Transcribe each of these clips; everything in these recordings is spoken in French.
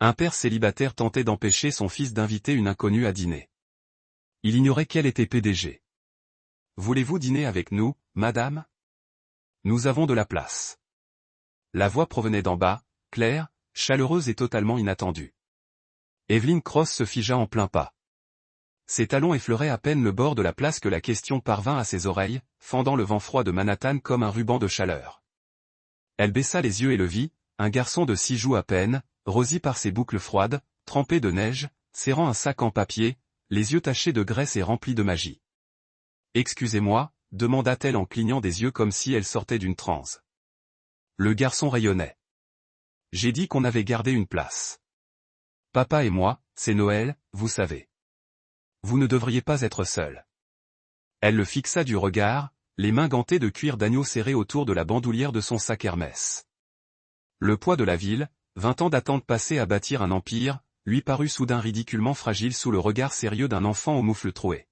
Un père célibataire tentait d'empêcher son fils d'inviter une inconnue à dîner. Il ignorait qu'elle était PDG. « Voulez-vous dîner avec nous, madame ? Nous avons de la place. » La voix provenait d'en bas, claire, chaleureuse et totalement inattendue. Evelyn Cross se figea en plein pas. Ses talons effleuraient à peine le bord de la place que la question parvint à ses oreilles, fendant le vent froid de Manhattan comme un ruban de chaleur. Elle baissa les yeux et le vit, un garçon de 6 joues à peine, rosé par ses boucles froides, trempé de neige, serrant un sac en papier, les yeux tachés de graisse et remplis de magie. « Excusez-moi » demanda-t-elle en clignant des yeux comme si elle sortait d'une transe. Le garçon rayonnait. « J'ai dit qu'on avait gardé une place. Papa et moi, c'est Noël, vous savez. Vous ne devriez pas être seul. » Elle le fixa du regard, les mains gantées de cuir d'agneau serrées autour de la bandoulière de son sac Hermès. Le poids de la ville, 20 ans d'attente passée à bâtir un empire, lui parut soudain ridiculement fragile sous le regard sérieux d'un enfant aux moufles trouées.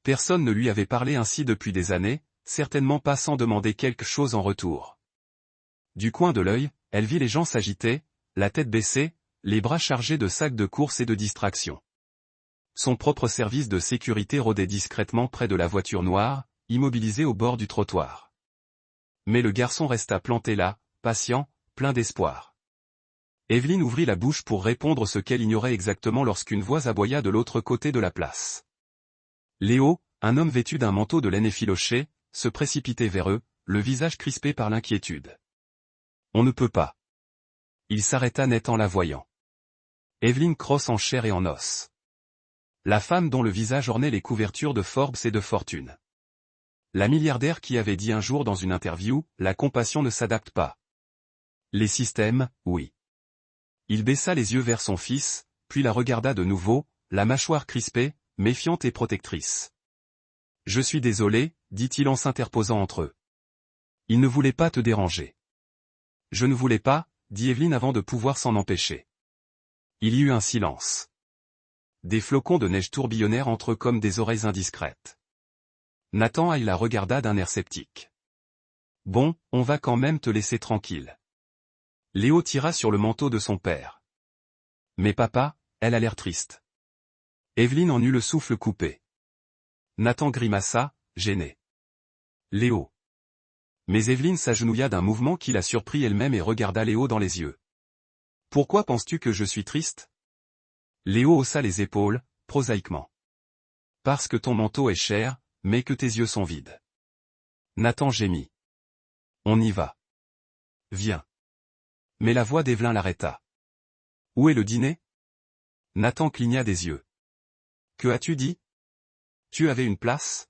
Personne ne lui avait parlé ainsi depuis des années, certainement pas sans demander quelque chose en retour. Du coin de l'œil, elle vit les gens s'agiter, la tête baissée, les bras chargés de sacs de course et de distraction. Son propre service de sécurité rôdait discrètement près de la voiture noire, immobilisée au bord du trottoir. Mais le garçon resta planté là, patient, plein d'espoir. Evelyn ouvrit la bouche pour répondre ce qu'elle ignorait exactement lorsqu'une voix aboya de l'autre côté de la place. Léo, un homme vêtu d'un manteau de laine effiloché, se précipitait vers eux, le visage crispé par l'inquiétude. « On ne peut pas. » Il s'arrêta net en la voyant. Evelyn Cross en chair et en os. La femme dont le visage ornait les couvertures de Forbes et de Fortune. La milliardaire qui avait dit un jour dans une interview, « La compassion ne s'adapte pas. » Les systèmes, oui. Il baissa les yeux vers son fils, puis la regarda de nouveau, la mâchoire crispée, méfiante et protectrice. « Je suis désolé, » dit-il en s'interposant entre eux. Il ne voulait pas te déranger. « Je ne voulais pas, » dit Evelyn avant de pouvoir s'en empêcher. Il y eut un silence. Des flocons de neige tourbillonnèrent entre eux comme des oreilles indiscrètes. Nathan Hay la regarda d'un air sceptique. « Bon, on va quand même te laisser tranquille. » Léo tira sur le manteau de son père. « Mais papa, elle a l'air triste. » Evelyn en eut le souffle coupé. Nathan grimaça, gêné. « Léo. » Mais Evelyn s'agenouilla d'un mouvement qui la surprit elle-même et regarda Léo dans les yeux. « Pourquoi penses-tu que je suis triste ?» Léo haussa les épaules, prosaïquement. « Parce que ton manteau est cher, mais que tes yeux sont vides. » Nathan gémit. « On y va. Viens. » Mais la voix d'Evelyn l'arrêta. « Où est le dîner ?» Nathan cligna des yeux. « Que as-tu dit ? Tu avais une place ? »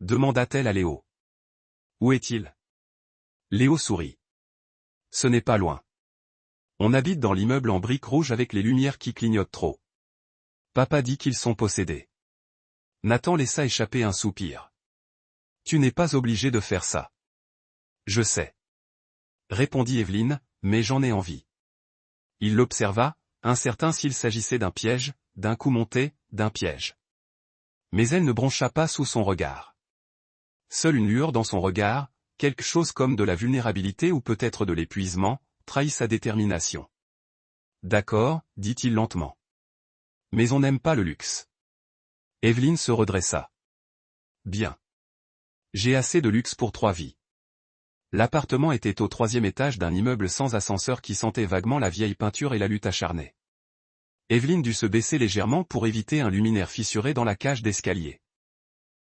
demanda-t-elle à Léo. « Où est-il ?» Léo sourit. « Ce n'est pas loin. On habite dans l'immeuble en briques rouges avec les lumières qui clignotent trop. Papa dit qu'ils sont possédés. » Nathan laissa échapper un soupir. « Tu n'es pas obligé de faire ça. »« Je sais. » répondit Evelyn, « mais j'en ai envie. » Il l'observa, incertain s'il s'agissait d'un piège, d'un coup monté, d'un piège. Mais elle ne broncha pas sous son regard. Seule une lueur dans son regard, quelque chose comme de la vulnérabilité ou peut-être de l'épuisement, trahit sa détermination. « D'accord, » dit-il lentement. « Mais on n'aime pas le luxe. » Evelyn se redressa. « Bien. J'ai assez de luxe pour 3 vies. » L'appartement était au 3e étage d'un immeuble sans ascenseur qui sentait vaguement la vieille peinture et la lutte acharnée. Evelyn dut se baisser légèrement pour éviter un luminaire fissuré dans la cage d'escalier.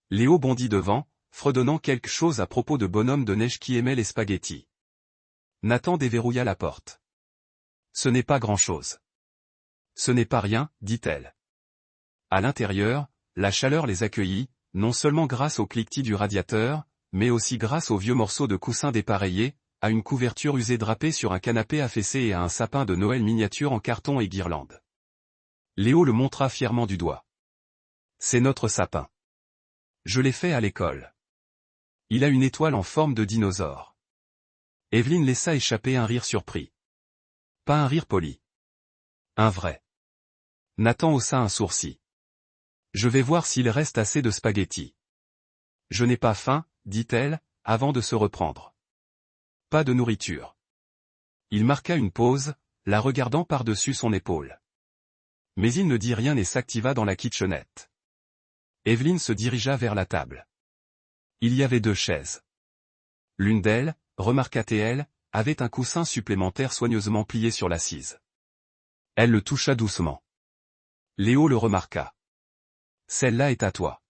Léo bondit devant, fredonnant quelque chose à propos de bonhomme de neige qui aimait les spaghettis. Nathan déverrouilla la porte. « Ce n'est pas grand-chose. »« Ce n'est pas rien, » dit-elle. À l'intérieur, la chaleur les accueillit, non seulement grâce au cliquetis du radiateur, mais aussi grâce aux vieux morceaux de coussin dépareillés, à une couverture usée drapée sur un canapé affaissé et à un sapin de Noël miniature en carton et guirlande. Léo le montra fièrement du doigt. « C'est notre sapin. Je l'ai fait à l'école. Il a une étoile en forme de dinosaure. » Evelyn laissa échapper un rire surpris. Pas un rire poli. Un vrai. Nathan haussa un sourcil. « Je vais voir s'il reste assez de spaghettis. »« Je n'ai pas faim, » dit-elle, avant de se reprendre. « Pas de nourriture. » Il marqua une pause, la regardant par-dessus son épaule. Mais il ne dit rien et s'activa dans la kitchenette. Evelyne se dirigea vers la table. Il y avait 2 chaises. L'une d'elles, remarqua-t-elle, avait un coussin supplémentaire soigneusement plié sur l'assise. Elle le toucha doucement. Léo le remarqua. Celle-là est à toi.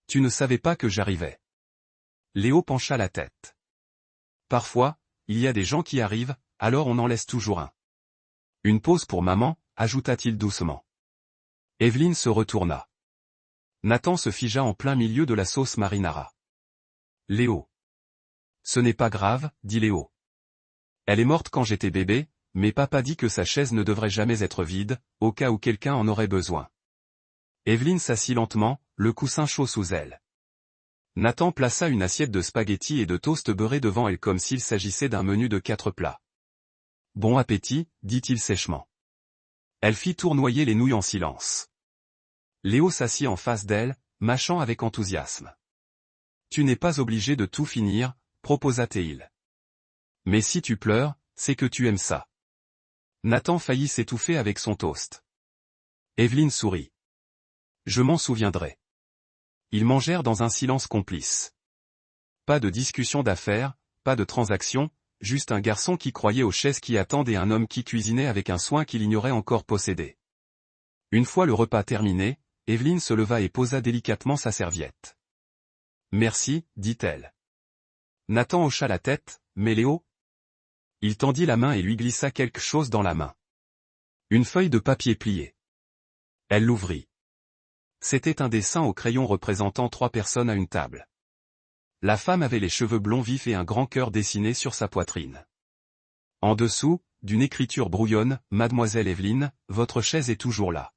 Tu ne savais pas que j'arrivais. Léo pencha la tête. Parfois, il y a des gens qui arrivent, alors on en laisse toujours un. Une pause pour maman, ajouta-t-il doucement. Evelyne se retourna. Nathan se figea en plein milieu de la sauce marinara. Léo. Ce n'est pas grave, dit Léo. Elle est morte quand j'étais bébé, mais papa dit que sa chaise ne devrait jamais être vide, au cas où quelqu'un en aurait besoin. Evelyne s'assit lentement, le coussin chaud sous elle. Nathan plaça une assiette de spaghettis et de toast beurré devant elle comme s'il s'agissait d'un menu de 4 plats. Bon appétit, dit-il sèchement. Elle fit tournoyer les nouilles en silence. Léo s'assit en face d'elle, mâchant avec enthousiasme. Tu n'es pas obligé de tout finir, proposa-t-il. Mais si tu pleures, c'est que tu aimes ça. Nathan faillit s'étouffer avec son toast. Evelyne sourit. Je m'en souviendrai. Ils mangèrent dans un silence complice. Pas de discussion d'affaires, pas de transaction, juste un garçon qui croyait aux chaises qui attendent et un homme qui cuisinait avec un soin qu'il ignorait encore posséder. Une fois le repas terminé, Evelyne se leva et posa délicatement sa serviette. Merci, dit-elle. Nathan hocha la tête, mais Léo? Il tendit la main et lui glissa quelque chose dans la main. Une feuille de papier pliée. Elle l'ouvrit. C'était un dessin au crayon représentant 3 personnes à une table. La femme avait les cheveux blonds vifs et un grand cœur dessiné sur sa poitrine. En dessous, d'une écriture brouillonne, Mademoiselle Evelyne, votre chaise est toujours là.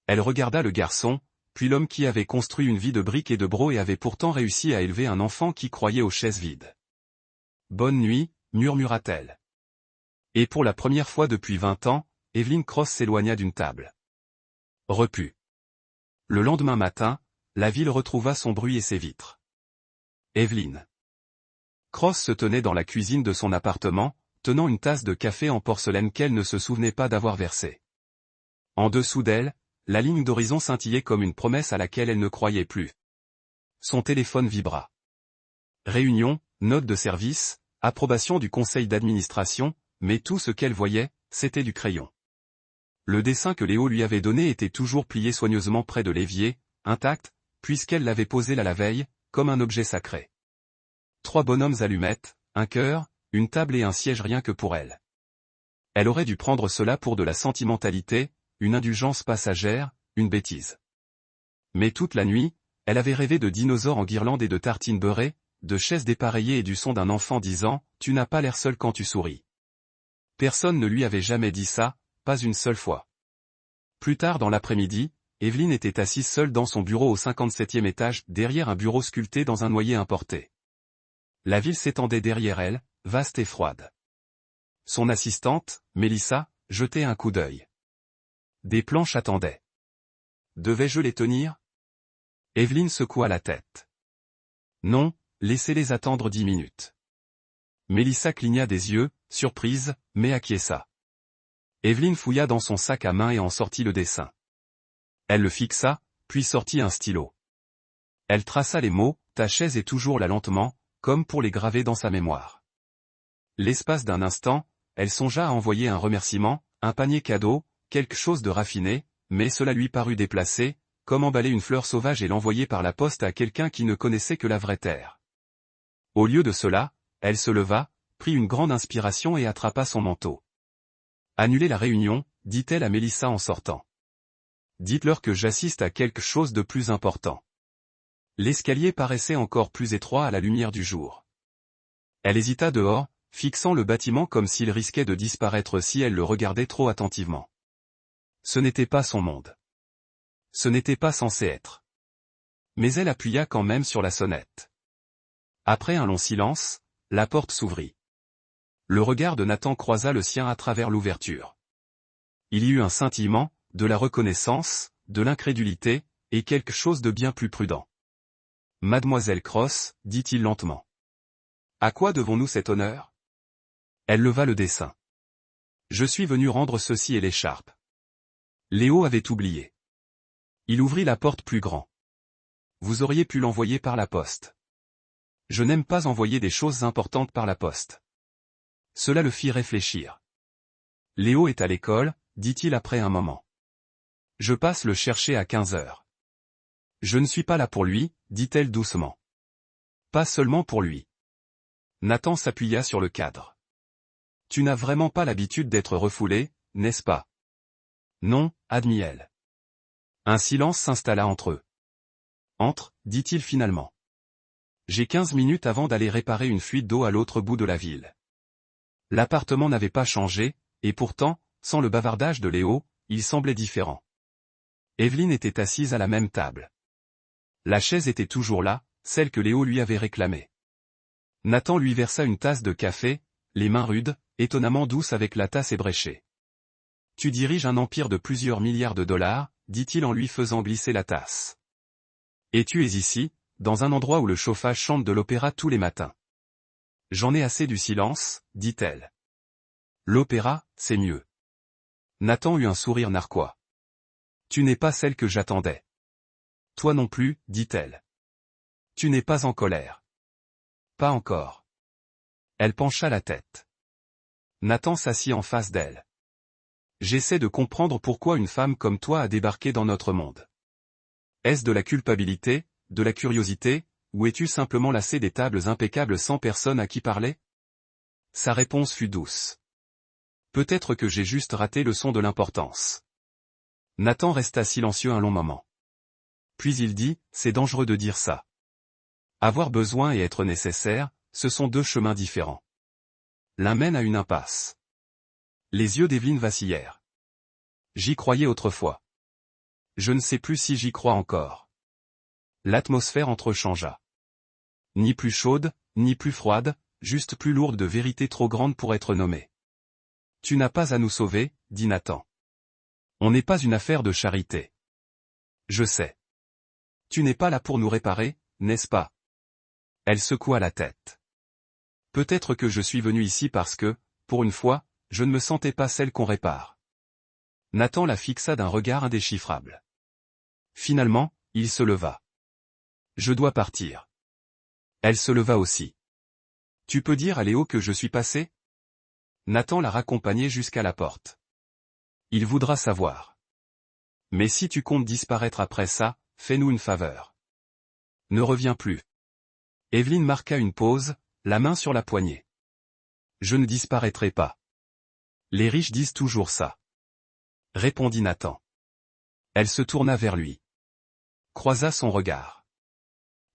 Elle regarda le garçon, puis l'homme qui avait construit une vie de briques et de broc et avait pourtant réussi à élever un enfant qui croyait aux chaises vides. Bonne nuit, murmura-t-elle. Et pour la première fois depuis 20 ans, Evelyne Cross s'éloigna d'une table. Repu. Le lendemain matin, la ville retrouva son bruit et ses vitres. Evelyne Cross se tenait dans la cuisine de son appartement, tenant une tasse de café en porcelaine qu'elle ne se souvenait pas d'avoir versée. En dessous d'elle, la ligne d'horizon scintillait comme une promesse à laquelle elle ne croyait plus. Son téléphone vibra. Réunion, note de service, approbation du conseil d'administration, mais tout ce qu'elle voyait, c'était du crayon. Le dessin que Léo lui avait donné était toujours plié soigneusement près de l'évier, intact, puisqu'elle l'avait posé là la veille, comme un objet sacré. 3 bonhommes allumettes, un cœur, une table et un siège rien que pour elle. Elle aurait dû prendre cela pour de la sentimentalité, une indulgence passagère, une bêtise. Mais toute la nuit, elle avait rêvé de dinosaures en guirlande et de tartines beurrées, de chaises dépareillées et du son d'un enfant disant « Tu n'as pas l'air seul quand tu souris ». Personne ne lui avait jamais dit ça, pas une seule fois. Plus tard dans l'après-midi, Evelyne était assise seule dans son bureau au 57e étage, derrière un bureau sculpté dans un noyer importé. La ville s'étendait derrière elle, vaste et froide. Son assistante, Mélissa, jetait un coup d'œil. Des planches attendaient. Devais-je les tenir? Evelyne secoua la tête. Non, laissez-les attendre 10 minutes. Mélissa cligna des yeux, surprise, mais acquiesça. Evelyne fouilla dans son sac à main et en sortit le dessin. Elle le fixa, puis sortit un stylo. Elle traça les mots, ta chaise est toujours là lentement, comme pour les graver dans sa mémoire. L'espace d'un instant, elle songea à envoyer un remerciement, un panier cadeau, quelque chose de raffiné, mais cela lui parut déplacé, comme emballer une fleur sauvage et l'envoyer par la poste à quelqu'un qui ne connaissait que la vraie terre. Au lieu de cela, elle se leva, prit une grande inspiration et attrapa son manteau. Annulez la réunion, dit-elle à Mélissa en sortant. Dites-leur que j'assiste à quelque chose de plus important. L'escalier paraissait encore plus étroit à la lumière du jour. Elle hésita dehors, fixant le bâtiment comme s'il risquait de disparaître si elle le regardait trop attentivement. Ce n'était pas son monde. Ce n'était pas censé être. Mais elle appuya quand même sur la sonnette. Après un long silence, la porte s'ouvrit. Le regard de Nathan croisa le sien à travers l'ouverture. Il y eut un scintillement, de la reconnaissance, de l'incrédulité, et quelque chose de bien plus prudent. Mademoiselle Cross, dit-il lentement. À quoi devons-nous cet honneur? Elle leva le dessin. Je suis venu rendre ceci et l'écharpe. Léo avait oublié. Il ouvrit la porte plus grand. Vous auriez pu l'envoyer par la poste. Je n'aime pas envoyer des choses importantes par la poste. Cela le fit réfléchir. Léo est à l'école, dit-il après un moment. Je passe le chercher à 15 heures. Je ne suis pas là pour lui, dit-elle doucement. Pas seulement pour lui. Nathan s'appuya sur le cadre. Tu n'as vraiment pas l'habitude d'être refoulé, n'est-ce pas? Non, admit-elle. Un silence s'installa entre eux. Entre, dit-il finalement. J'ai 15 minutes avant d'aller réparer une fuite d'eau à l'autre bout de la ville. L'appartement n'avait pas changé, et pourtant, sans le bavardage de Léo, il semblait différent. Evelyne était assise à la même table. La chaise était toujours là, celle que Léo lui avait réclamée. Nathan lui versa une tasse de café, les mains rudes, étonnamment douces avec la tasse ébréchée. Tu diriges un empire de plusieurs milliards de dollars, dit-il en lui faisant glisser la tasse. Et tu es ici, dans un endroit où le chauffage chante de l'opéra tous les matins. J'en ai assez du silence, dit-elle. L'opéra, c'est mieux. Nathan eut un sourire narquois. Tu n'es pas celle que j'attendais. Toi non plus, dit-elle. Tu n'es pas en colère. Pas encore. Elle pencha la tête. Nathan s'assit en face d'elle. J'essaie de comprendre pourquoi une femme comme toi a débarqué dans notre monde. Est-ce de la culpabilité, de la curiosité, ou es-tu simplement lassé des tables impeccables sans personne à qui parler? Sa réponse fut douce. Peut-être que j'ai juste raté le son de l'importance. Nathan resta silencieux un long moment. Puis il dit, c'est dangereux de dire ça. Avoir besoin et être nécessaire, ce sont deux chemins différents. L'un mène à une impasse. Les yeux d'Evelyne vacillèrent. J'y croyais autrefois. Je ne sais plus si j'y crois encore. L'atmosphère entrechangea. Ni plus chaude, ni plus froide, juste plus lourde de vérité trop grande pour être nommée. Tu n'as pas à nous sauver, dit Nathan. On n'est pas une affaire de charité. Je sais. Tu n'es pas là pour nous réparer, n'est-ce pas? Elle secoua la tête. Peut-être que je suis venu ici parce que, pour une fois, je ne me sentais pas celle qu'on répare. Nathan la fixa d'un regard indéchiffrable. Finalement, il se leva. Je dois partir. Elle se leva aussi. Tu peux dire à Léo que je suis passé? Nathan la raccompagnait jusqu'à la porte. Il voudra savoir. Mais si tu comptes disparaître après ça, fais-nous une faveur. Ne reviens plus. Evelyne marqua une pause, la main sur la poignée. Je ne disparaîtrai pas. Les riches disent toujours ça. Répondit Nathan. Elle se tourna vers lui. Croisa son regard.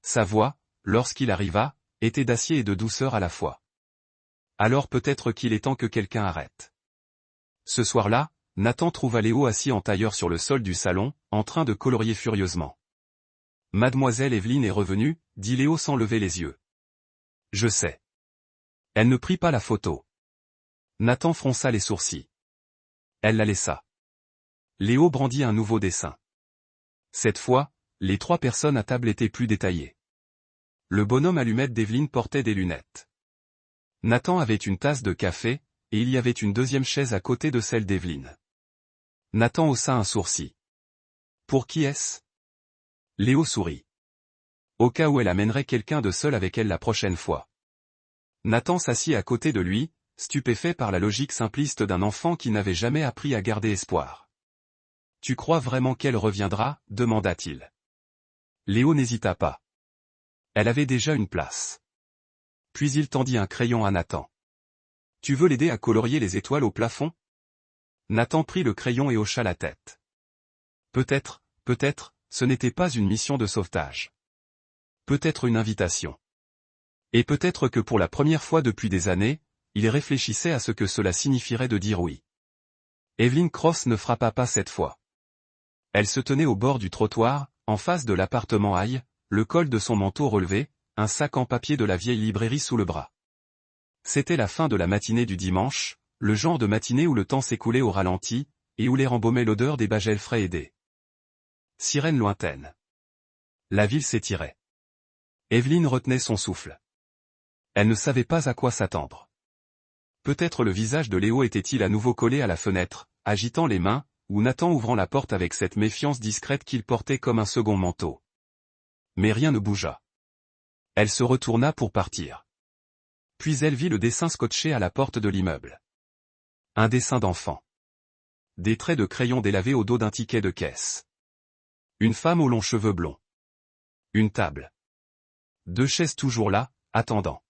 Sa voix, lorsqu'il arriva, était d'acier et de douceur à la fois. Alors peut-être qu'il est temps que quelqu'un arrête. Ce soir-là, Nathan trouva Léo assis en tailleur sur le sol du salon, en train de colorier furieusement. Mademoiselle Evelyne est revenue, dit Léo sans lever les yeux. Je sais. Elle ne prit pas la photo. Nathan fronça les sourcils. Elle la laissa. Léo brandit un nouveau dessin. Cette fois, les trois personnes à table étaient plus détaillées. Le bonhomme allumette d'Evelyne portait des lunettes. Nathan avait une tasse de café, et il y avait une deuxième chaise à côté de celle d'Evelyne. Nathan haussa un sourcil. Pour qui est-ce? Léo sourit. Au cas où elle amènerait quelqu'un de seul avec elle la prochaine fois. Nathan s'assit à côté de lui, stupéfait par la logique simpliste d'un enfant qui n'avait jamais appris à garder espoir. Tu crois vraiment qu'elle reviendra? Demanda-t-il. Léo n'hésita pas. Elle avait déjà une place. Puis il tendit un crayon à Nathan. Tu veux l'aider à colorier les étoiles au plafond? Nathan prit le crayon et hocha la tête. Peut-être, ce n'était pas une mission de sauvetage. Peut-être une invitation. Et peut-être que pour la première fois depuis des années, il réfléchissait à ce que cela signifierait de dire oui. Evelyne Cross ne frappa pas cette fois. Elle se tenait au bord du trottoir, en face de l'appartement Haye, le col de son manteau relevé, un sac en papier de la vieille librairie sous le bras. C'était la fin de la matinée du dimanche, le genre de matinée où le temps s'écoulait au ralenti, et où l'air embaumait l'odeur des bagels frais et des sirènes lointaines. La ville s'étirait. Evelyne retenait son souffle. Elle ne savait pas à quoi s'attendre. Peut-être le visage de Léo était-il à nouveau collé à la fenêtre, agitant les mains, ou Nathan ouvrant la porte avec cette méfiance discrète qu'il portait comme un second manteau. Mais rien ne bougea. Elle se retourna pour partir. Puis elle vit le dessin scotché à la porte de l'immeuble. Un dessin d'enfant. Des traits de crayon délavés au dos d'un ticket de caisse. Une femme aux longs cheveux blonds. Une table. 2 chaises toujours là, attendant.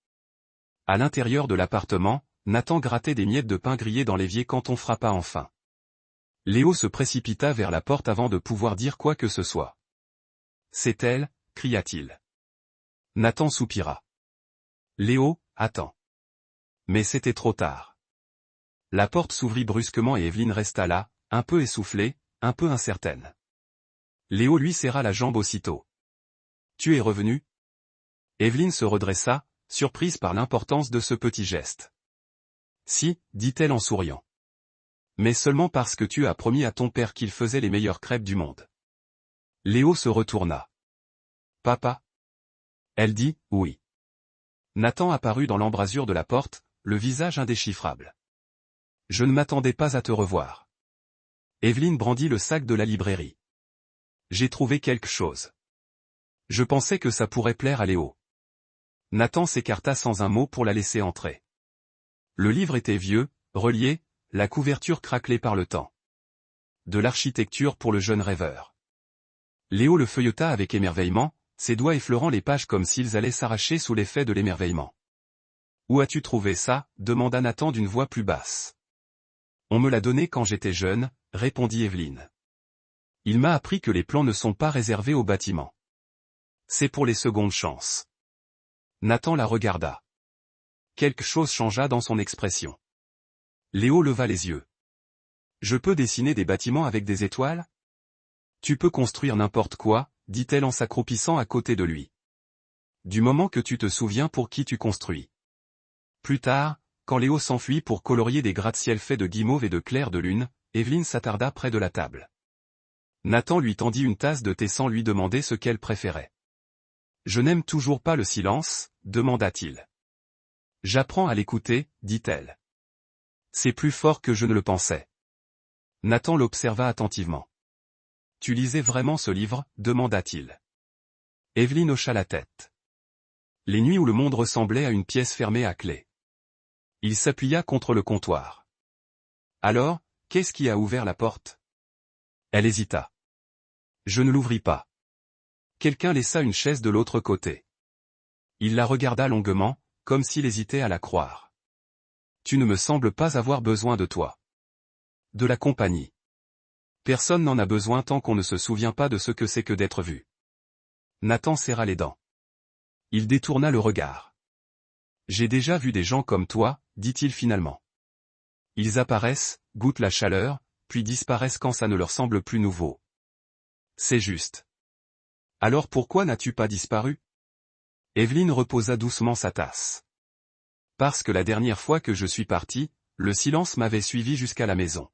À l'intérieur de l'appartement, Nathan grattait des miettes de pain grillé dans l'évier quand on frappa enfin. Léo se précipita vers la porte avant de pouvoir dire quoi que ce soit. « C'est elle » cria-t-il. Nathan soupira. « Léo, attends. » Mais c'était trop tard. La porte s'ouvrit brusquement et Evelyne resta là, un peu essoufflée, un peu incertaine. Léo lui serra la jambe aussitôt. « Tu es revenu ?» Evelyne se redressa, surprise par l'importance de ce petit geste. « Si, dit-elle en souriant. Mais seulement parce que tu as promis à ton père qu'il faisait les meilleures crêpes du monde. » Léo se retourna. « Papa ?» Elle dit « Oui. » Nathan apparut dans l'embrasure de la porte, le visage indéchiffrable. « Je ne m'attendais pas à te revoir. » Evelyne brandit le sac de la librairie. « J'ai trouvé quelque chose. Je pensais que ça pourrait plaire à Léo. » Nathan s'écarta sans un mot pour la laisser entrer. Le livre était vieux, relié, la couverture craquelée par le temps. De l'architecture pour le jeune rêveur. Léo le feuilleta avec émerveillement, ses doigts effleurant les pages comme s'ils allaient s'arracher sous l'effet de l'émerveillement. « Où as-tu trouvé ça ?» demanda Nathan d'une voix plus basse. « On me l'a donné quand j'étais jeune », répondit Evelyne. « Il m'a appris que les plans ne sont pas réservés aux bâtiments. C'est pour les secondes chances. » Nathan la regarda. Quelque chose changea dans son expression. Léo leva les yeux. « Je peux dessiner des bâtiments avec des étoiles ? » « Tu peux construire n'importe quoi, » dit-elle en s'accroupissant à côté de lui. « Du moment que tu te souviens pour qui tu construis. » Plus tard, quand Léo s'enfuit pour colorier des gratte-ciel faits de guimauve et de clair de lune, Evelyne s'attarda près de la table. Nathan lui tendit une tasse de thé sans lui demander ce qu'elle préférait. « Je n'aime toujours pas le silence ?» demanda-t-il. « J'apprends à l'écouter, dit-elle. C'est plus fort que je ne le pensais. » Nathan l'observa attentivement. « Tu lisais vraiment ce livre ?» demanda-t-il. Evelyne hocha la tête. Les nuits où le monde ressemblait à une pièce fermée à clé. Il s'appuya contre le comptoir. « Alors, qu'est-ce qui a ouvert la porte ?» Elle hésita. « Je ne l'ouvris pas. » Quelqu'un laissa une chaise de l'autre côté. Il la regarda longuement, comme s'il hésitait à la croire. « Tu ne me sembles pas avoir besoin de toi. De la compagnie. Personne n'en a besoin tant qu'on ne se souvient pas de ce que c'est que d'être vu. » Nathan serra les dents. Il détourna le regard. « J'ai déjà vu des gens comme toi, dit-il finalement. Ils apparaissent, goûtent la chaleur, puis disparaissent quand ça ne leur semble plus nouveau. C'est juste. Alors pourquoi n'as-tu pas disparu ?» Evelyne reposa doucement sa tasse. « Parce que la dernière fois que je suis parti, le silence m'avait suivi jusqu'à la maison. »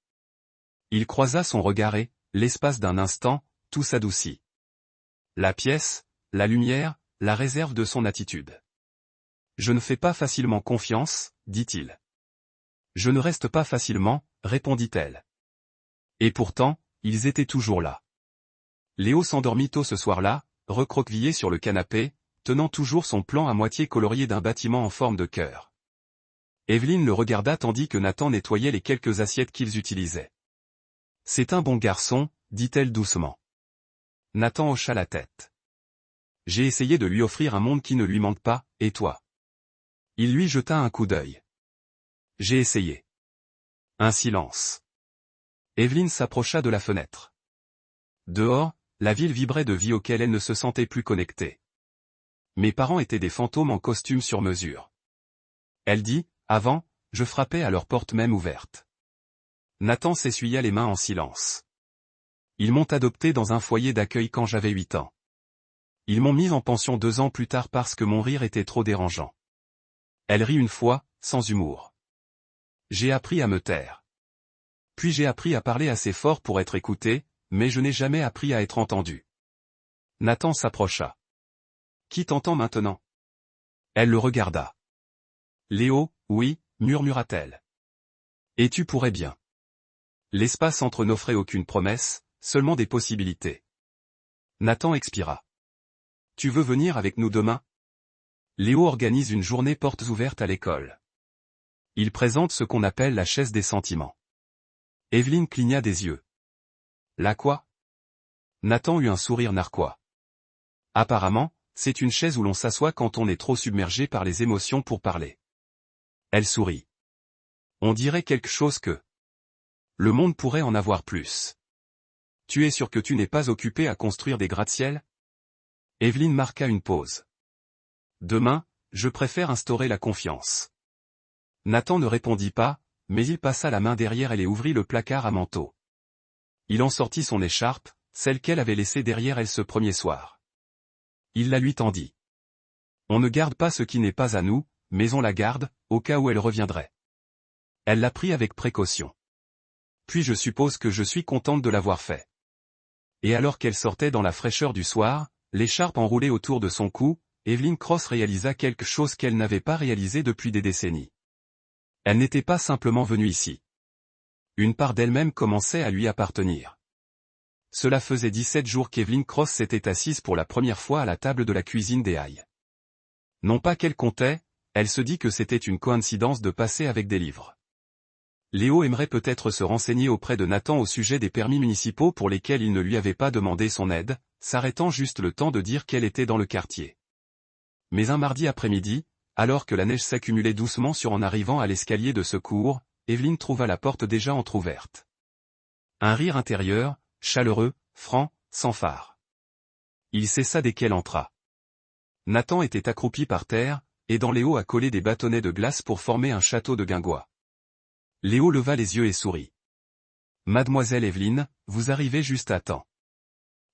Il croisa son regard et, l'espace d'un instant, tout s'adoucit. La pièce, la lumière, la réserve de son attitude. « Je ne fais pas facilement confiance, dit-il. »« Je ne reste pas facilement, répondit-elle. Et pourtant, ils étaient toujours là. » Léo s'endormit tôt ce soir-là, recroquevillé sur le canapé, tenant toujours son plan à moitié colorié d'un bâtiment en forme de cœur. Evelyne le regarda tandis que Nathan nettoyait les quelques assiettes qu'ils utilisaient. « C'est un bon garçon, dit-elle doucement. » Nathan hocha la tête. « J'ai essayé de lui offrir un monde qui ne lui manque pas, et toi ?» Il lui jeta un coup d'œil. « J'ai essayé. » Un silence. Evelyne s'approcha de la fenêtre. Dehors, la ville vibrait de vie auquel elle ne se sentait plus connectée. Mes parents étaient des fantômes en costume sur mesure. Elle dit, avant, je frappais à leur porte même ouverte. Nathan s'essuya les mains en silence. Ils m'ont adopté dans un foyer d'accueil quand j'avais 8 ans. Ils m'ont mis en pension 2 ans plus tard parce que mon rire était trop dérangeant. Elle rit une fois, sans humour. J'ai appris à me taire. Puis j'ai appris à parler assez fort pour être écouté, mais je n'ai jamais appris à être entendu. Nathan s'approcha. Qui t'entend maintenant ? Elle le regarda. Léo, oui, murmura-t-elle. Et tu pourrais bien. L'espace entre n'offrait aucune promesse, seulement des possibilités. Nathan expira. Tu veux venir avec nous demain? Léo organise une journée portes ouvertes à l'école. Il présente ce qu'on appelle la chaise des sentiments. Evelyne cligna des yeux. La quoi? Nathan eut un sourire narquois. Apparemment, c'est une chaise où l'on s'assoit quand on est trop submergé par les émotions pour parler. Elle sourit. On dirait quelque chose que le monde pourrait en avoir plus. Tu es sûr que tu n'es pas occupé à construire des gratte-ciel? Evelyne marqua une pause. Demain, je préfère instaurer la confiance. Nathan ne répondit pas, mais il passa la main derrière elle et ouvrit le placard à manteau. Il en sortit son écharpe, celle qu'elle avait laissée derrière elle ce premier soir. Il la lui tendit. On ne garde pas ce qui n'est pas à nous, mais on la garde, au cas où elle reviendrait. Elle la prit avec précaution. Puis je suppose que je suis contente de l'avoir fait. Et alors qu'elle sortait dans la fraîcheur du soir, l'écharpe enroulée autour de son cou, Evelyne Cross réalisa quelque chose qu'elle n'avait pas réalisé depuis des décennies. Elle n'était pas simplement venue ici. Une part d'elle-même commençait à lui appartenir. Cela faisait 17 jours qu'Evelyne Cross s'était assise pour la première fois à la table de la cuisine des Halles. Non pas qu'elle comptait, elle se dit que c'était une coïncidence de passer avec des livres. Léo aimerait peut-être se renseigner auprès de Nathan au sujet des permis municipaux pour lesquels il ne lui avait pas demandé son aide, s'arrêtant juste le temps de dire qu'elle était dans le quartier. Mais un mardi après-midi, alors que la neige s'accumulait doucement sur en arrivant à l'escalier de secours, Evelyne trouva la porte déjà entr'ouverte. Un rire intérieur, chaleureux, franc, sans phare. Il cessa dès qu'elle entra. Nathan était accroupi par terre, aidant Léo à coller des bâtonnets de glace pour former un château de guingois. Léo leva les yeux et sourit. Mademoiselle Evelyne, vous arrivez juste à temps.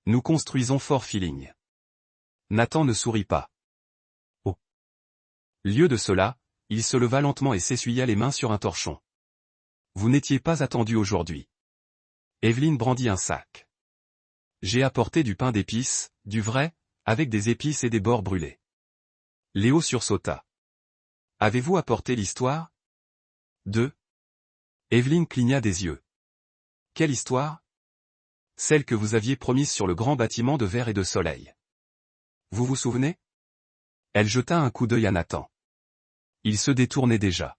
Nous construisons Fort Feeling. Nathan ne sourit pas. Au lieu de cela, il se leva lentement et s'essuya les mains sur un torchon. Vous n'étiez pas attendu aujourd'hui. Evelyne brandit un sac. J'ai apporté du pain d'épices, du vrai, avec des épices et des bords brûlés. Léo sursauta. Avez-vous apporté l'histoire? Evelyne cligna des yeux. Quelle histoire? Celle que vous aviez promise sur le grand bâtiment de verre et de soleil. Vous vous souvenez? Elle jeta un coup d'œil à Nathan. Il se détournait déjà.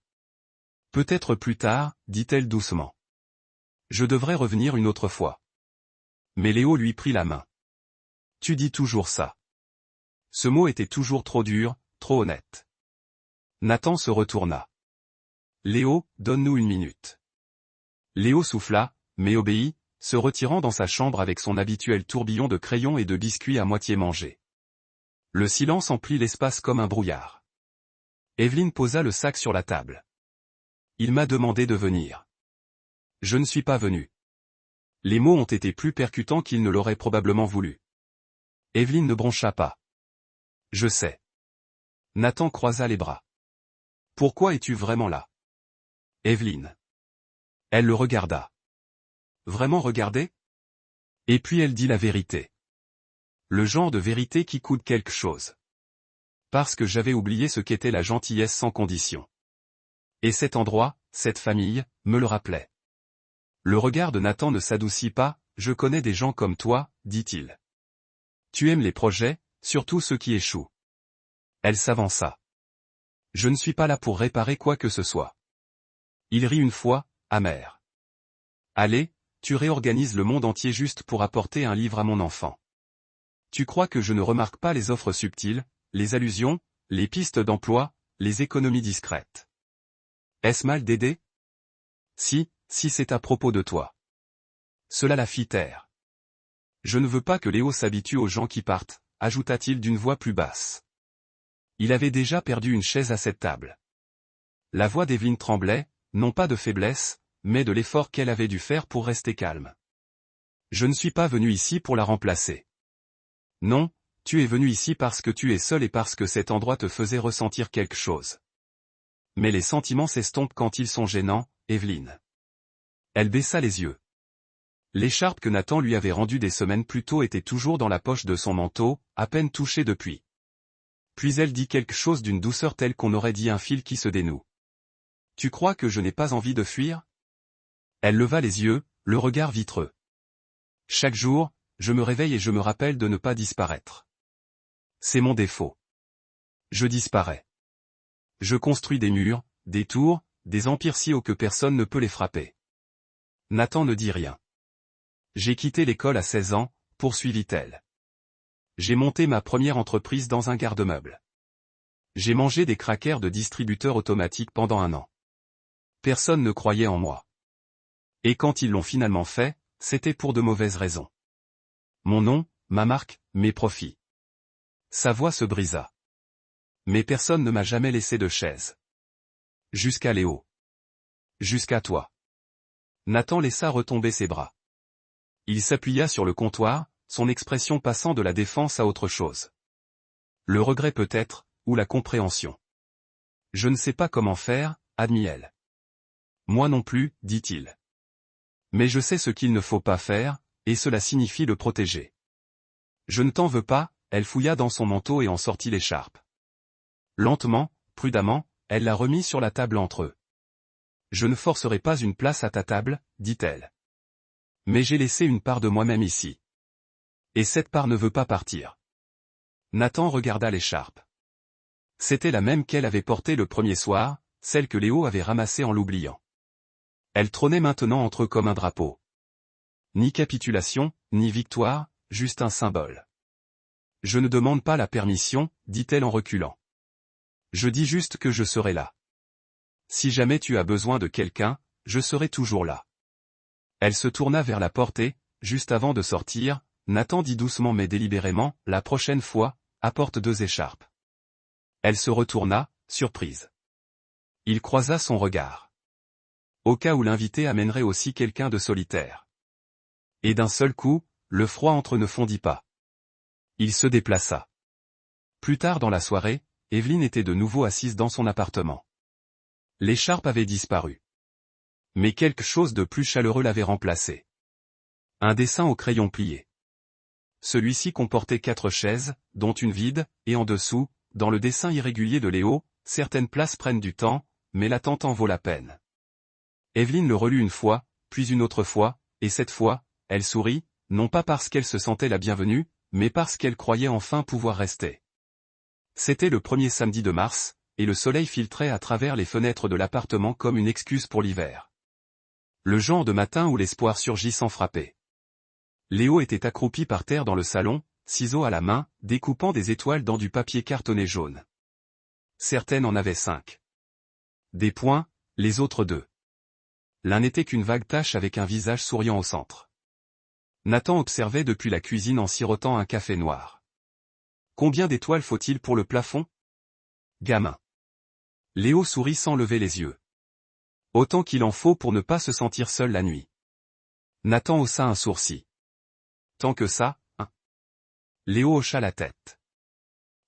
Peut-être plus tard, dit-elle doucement. Je devrais revenir une autre fois. Mais Léo lui prit la main. Tu dis toujours ça. Ce mot était toujours trop dur, trop honnête. Nathan se retourna. Léo, donne-nous une minute. Léo souffla, mais obéit, se retirant dans sa chambre avec son habituel tourbillon de crayons et de biscuits à moitié mangés. Le silence emplit l'espace comme un brouillard. Evelyne posa le sac sur la table. Il m'a demandé de venir. Je ne suis pas venu. Les mots ont été plus percutants qu'il ne l'aurait probablement voulu. Evelyne ne broncha pas. Je sais. Nathan croisa les bras. Pourquoi es-tu vraiment là? Evelyne. Elle le regarda. Vraiment regarder? Et puis elle dit la vérité. Le genre de vérité qui coûte quelque chose. Parce que j'avais oublié ce qu'était la gentillesse sans condition. Et cet endroit, cette famille, me le rappelait. Le regard de Nathan ne s'adoucit pas, je connais des gens comme toi, dit-il. Tu aimes les projets, surtout ceux qui échouent. Elle s'avança. Je ne suis pas là pour réparer quoi que ce soit. Il rit une fois, amer. Allez, tu réorganises le monde entier juste pour apporter un livre à mon enfant. Tu crois que je ne remarque pas les offres subtiles, les allusions, les pistes d'emploi, les économies discrètes? Est-ce mal d'aider? Si c'est à propos de toi. Cela la fit taire. Je ne veux pas que Léo s'habitue aux gens qui partent, ajouta-t-il d'une voix plus basse. Il avait déjà perdu une chaise à cette table. La voix d'Evelyne tremblait, non pas de faiblesse, mais de l'effort qu'elle avait dû faire pour rester calme. Je ne suis pas venu ici pour la remplacer. Non, tu es venu ici parce que tu es seul et parce que cet endroit te faisait ressentir quelque chose. Mais les sentiments s'estompent quand ils sont gênants, Evelyne. Elle baissa les yeux. L'écharpe que Nathan lui avait rendue des semaines plus tôt était toujours dans la poche de son manteau, à peine touchée depuis. Puis elle dit quelque chose d'une douceur telle qu'on aurait dit un fil qui se dénoue. Tu crois que je n'ai pas envie de fuir? Elle leva les yeux, le regard vitreux. Chaque jour, je me réveille et je me rappelle de ne pas disparaître. C'est mon défaut. Je disparais. Je construis des murs, des tours, des empires si hauts que personne ne peut les frapper. Nathan ne dit rien. J'ai quitté l'école à 16 ans, poursuivit-elle. J'ai monté ma première entreprise dans un garde-meubles. J'ai mangé des crackers de distributeur automatique pendant 1 an. Personne ne croyait en moi. Et quand ils l'ont finalement fait, c'était pour de mauvaises raisons. Mon nom, ma marque, mes profits. Sa voix se brisa. Mais personne ne m'a jamais laissé de chaise. Jusqu'à Léo. Jusqu'à toi. Nathan laissa retomber ses bras. Il s'appuya sur le comptoir, son expression passant de la défense à autre chose. Le regret peut-être, ou la compréhension. Je ne sais pas comment faire, admit-elle. Moi non plus, dit-il. Mais je sais ce qu'il ne faut pas faire, et cela signifie le protéger. Je ne t'en veux pas, elle fouilla dans son manteau et en sortit l'écharpe. Lentement, prudemment, elle la remit sur la table entre eux. Je ne forcerai pas une place à ta table, dit-elle. Mais j'ai laissé une part de moi-même ici. Et cette part ne veut pas partir. Nathan regarda l'écharpe. C'était la même qu'elle avait portée le premier soir, celle que Léo avait ramassée en l'oubliant. Elle trônait maintenant entre eux comme un drapeau. Ni capitulation, ni victoire, juste un symbole. Je ne demande pas la permission, dit-elle en reculant. Je dis juste que je serai là. Si jamais tu as besoin de quelqu'un, je serai toujours là. Elle se tourna vers la porte et, juste avant de sortir, Nathan dit doucement mais délibérément, la prochaine fois, apporte 2 écharpes. Elle se retourna, surprise. Il croisa son regard. Au cas où l'invité amènerait aussi quelqu'un de solitaire. Et d'un seul coup, le froid entre eux ne fondit pas. Il se déplaça. Plus tard dans la soirée, Evelyne était de nouveau assise dans son appartement. L'écharpe avait disparu. Mais quelque chose de plus chaleureux l'avait remplacée. Un dessin au crayon plié. Celui-ci comportait 4 chaises, dont une vide, et en dessous, dans le dessin irrégulier de Léo, certaines places prennent du temps, mais l'attente en vaut la peine. Evelyne le relut une fois, puis une autre fois, et cette fois, elle sourit, non pas parce qu'elle se sentait la bienvenue, mais parce qu'elle croyait enfin pouvoir rester. C'était le premier samedi de mars, et le soleil filtrait à travers les fenêtres de l'appartement comme une excuse pour l'hiver. Le genre de matin où l'espoir surgit sans frapper. Léo était accroupi par terre dans le salon, ciseaux à la main, découpant des étoiles dans du papier cartonné jaune. Certaines en avaient 5. Des points, les autres 2. L'un n'était qu'une vague tache avec un visage souriant au centre. Nathan observait depuis la cuisine en sirotant un café noir. Combien d'étoiles faut-il pour le plafond? Gamin. Léo sourit sans lever les yeux. Autant qu'il en faut pour ne pas se sentir seul la nuit. Nathan haussa un sourcil. Tant que ça, hein. Léo hocha la tête.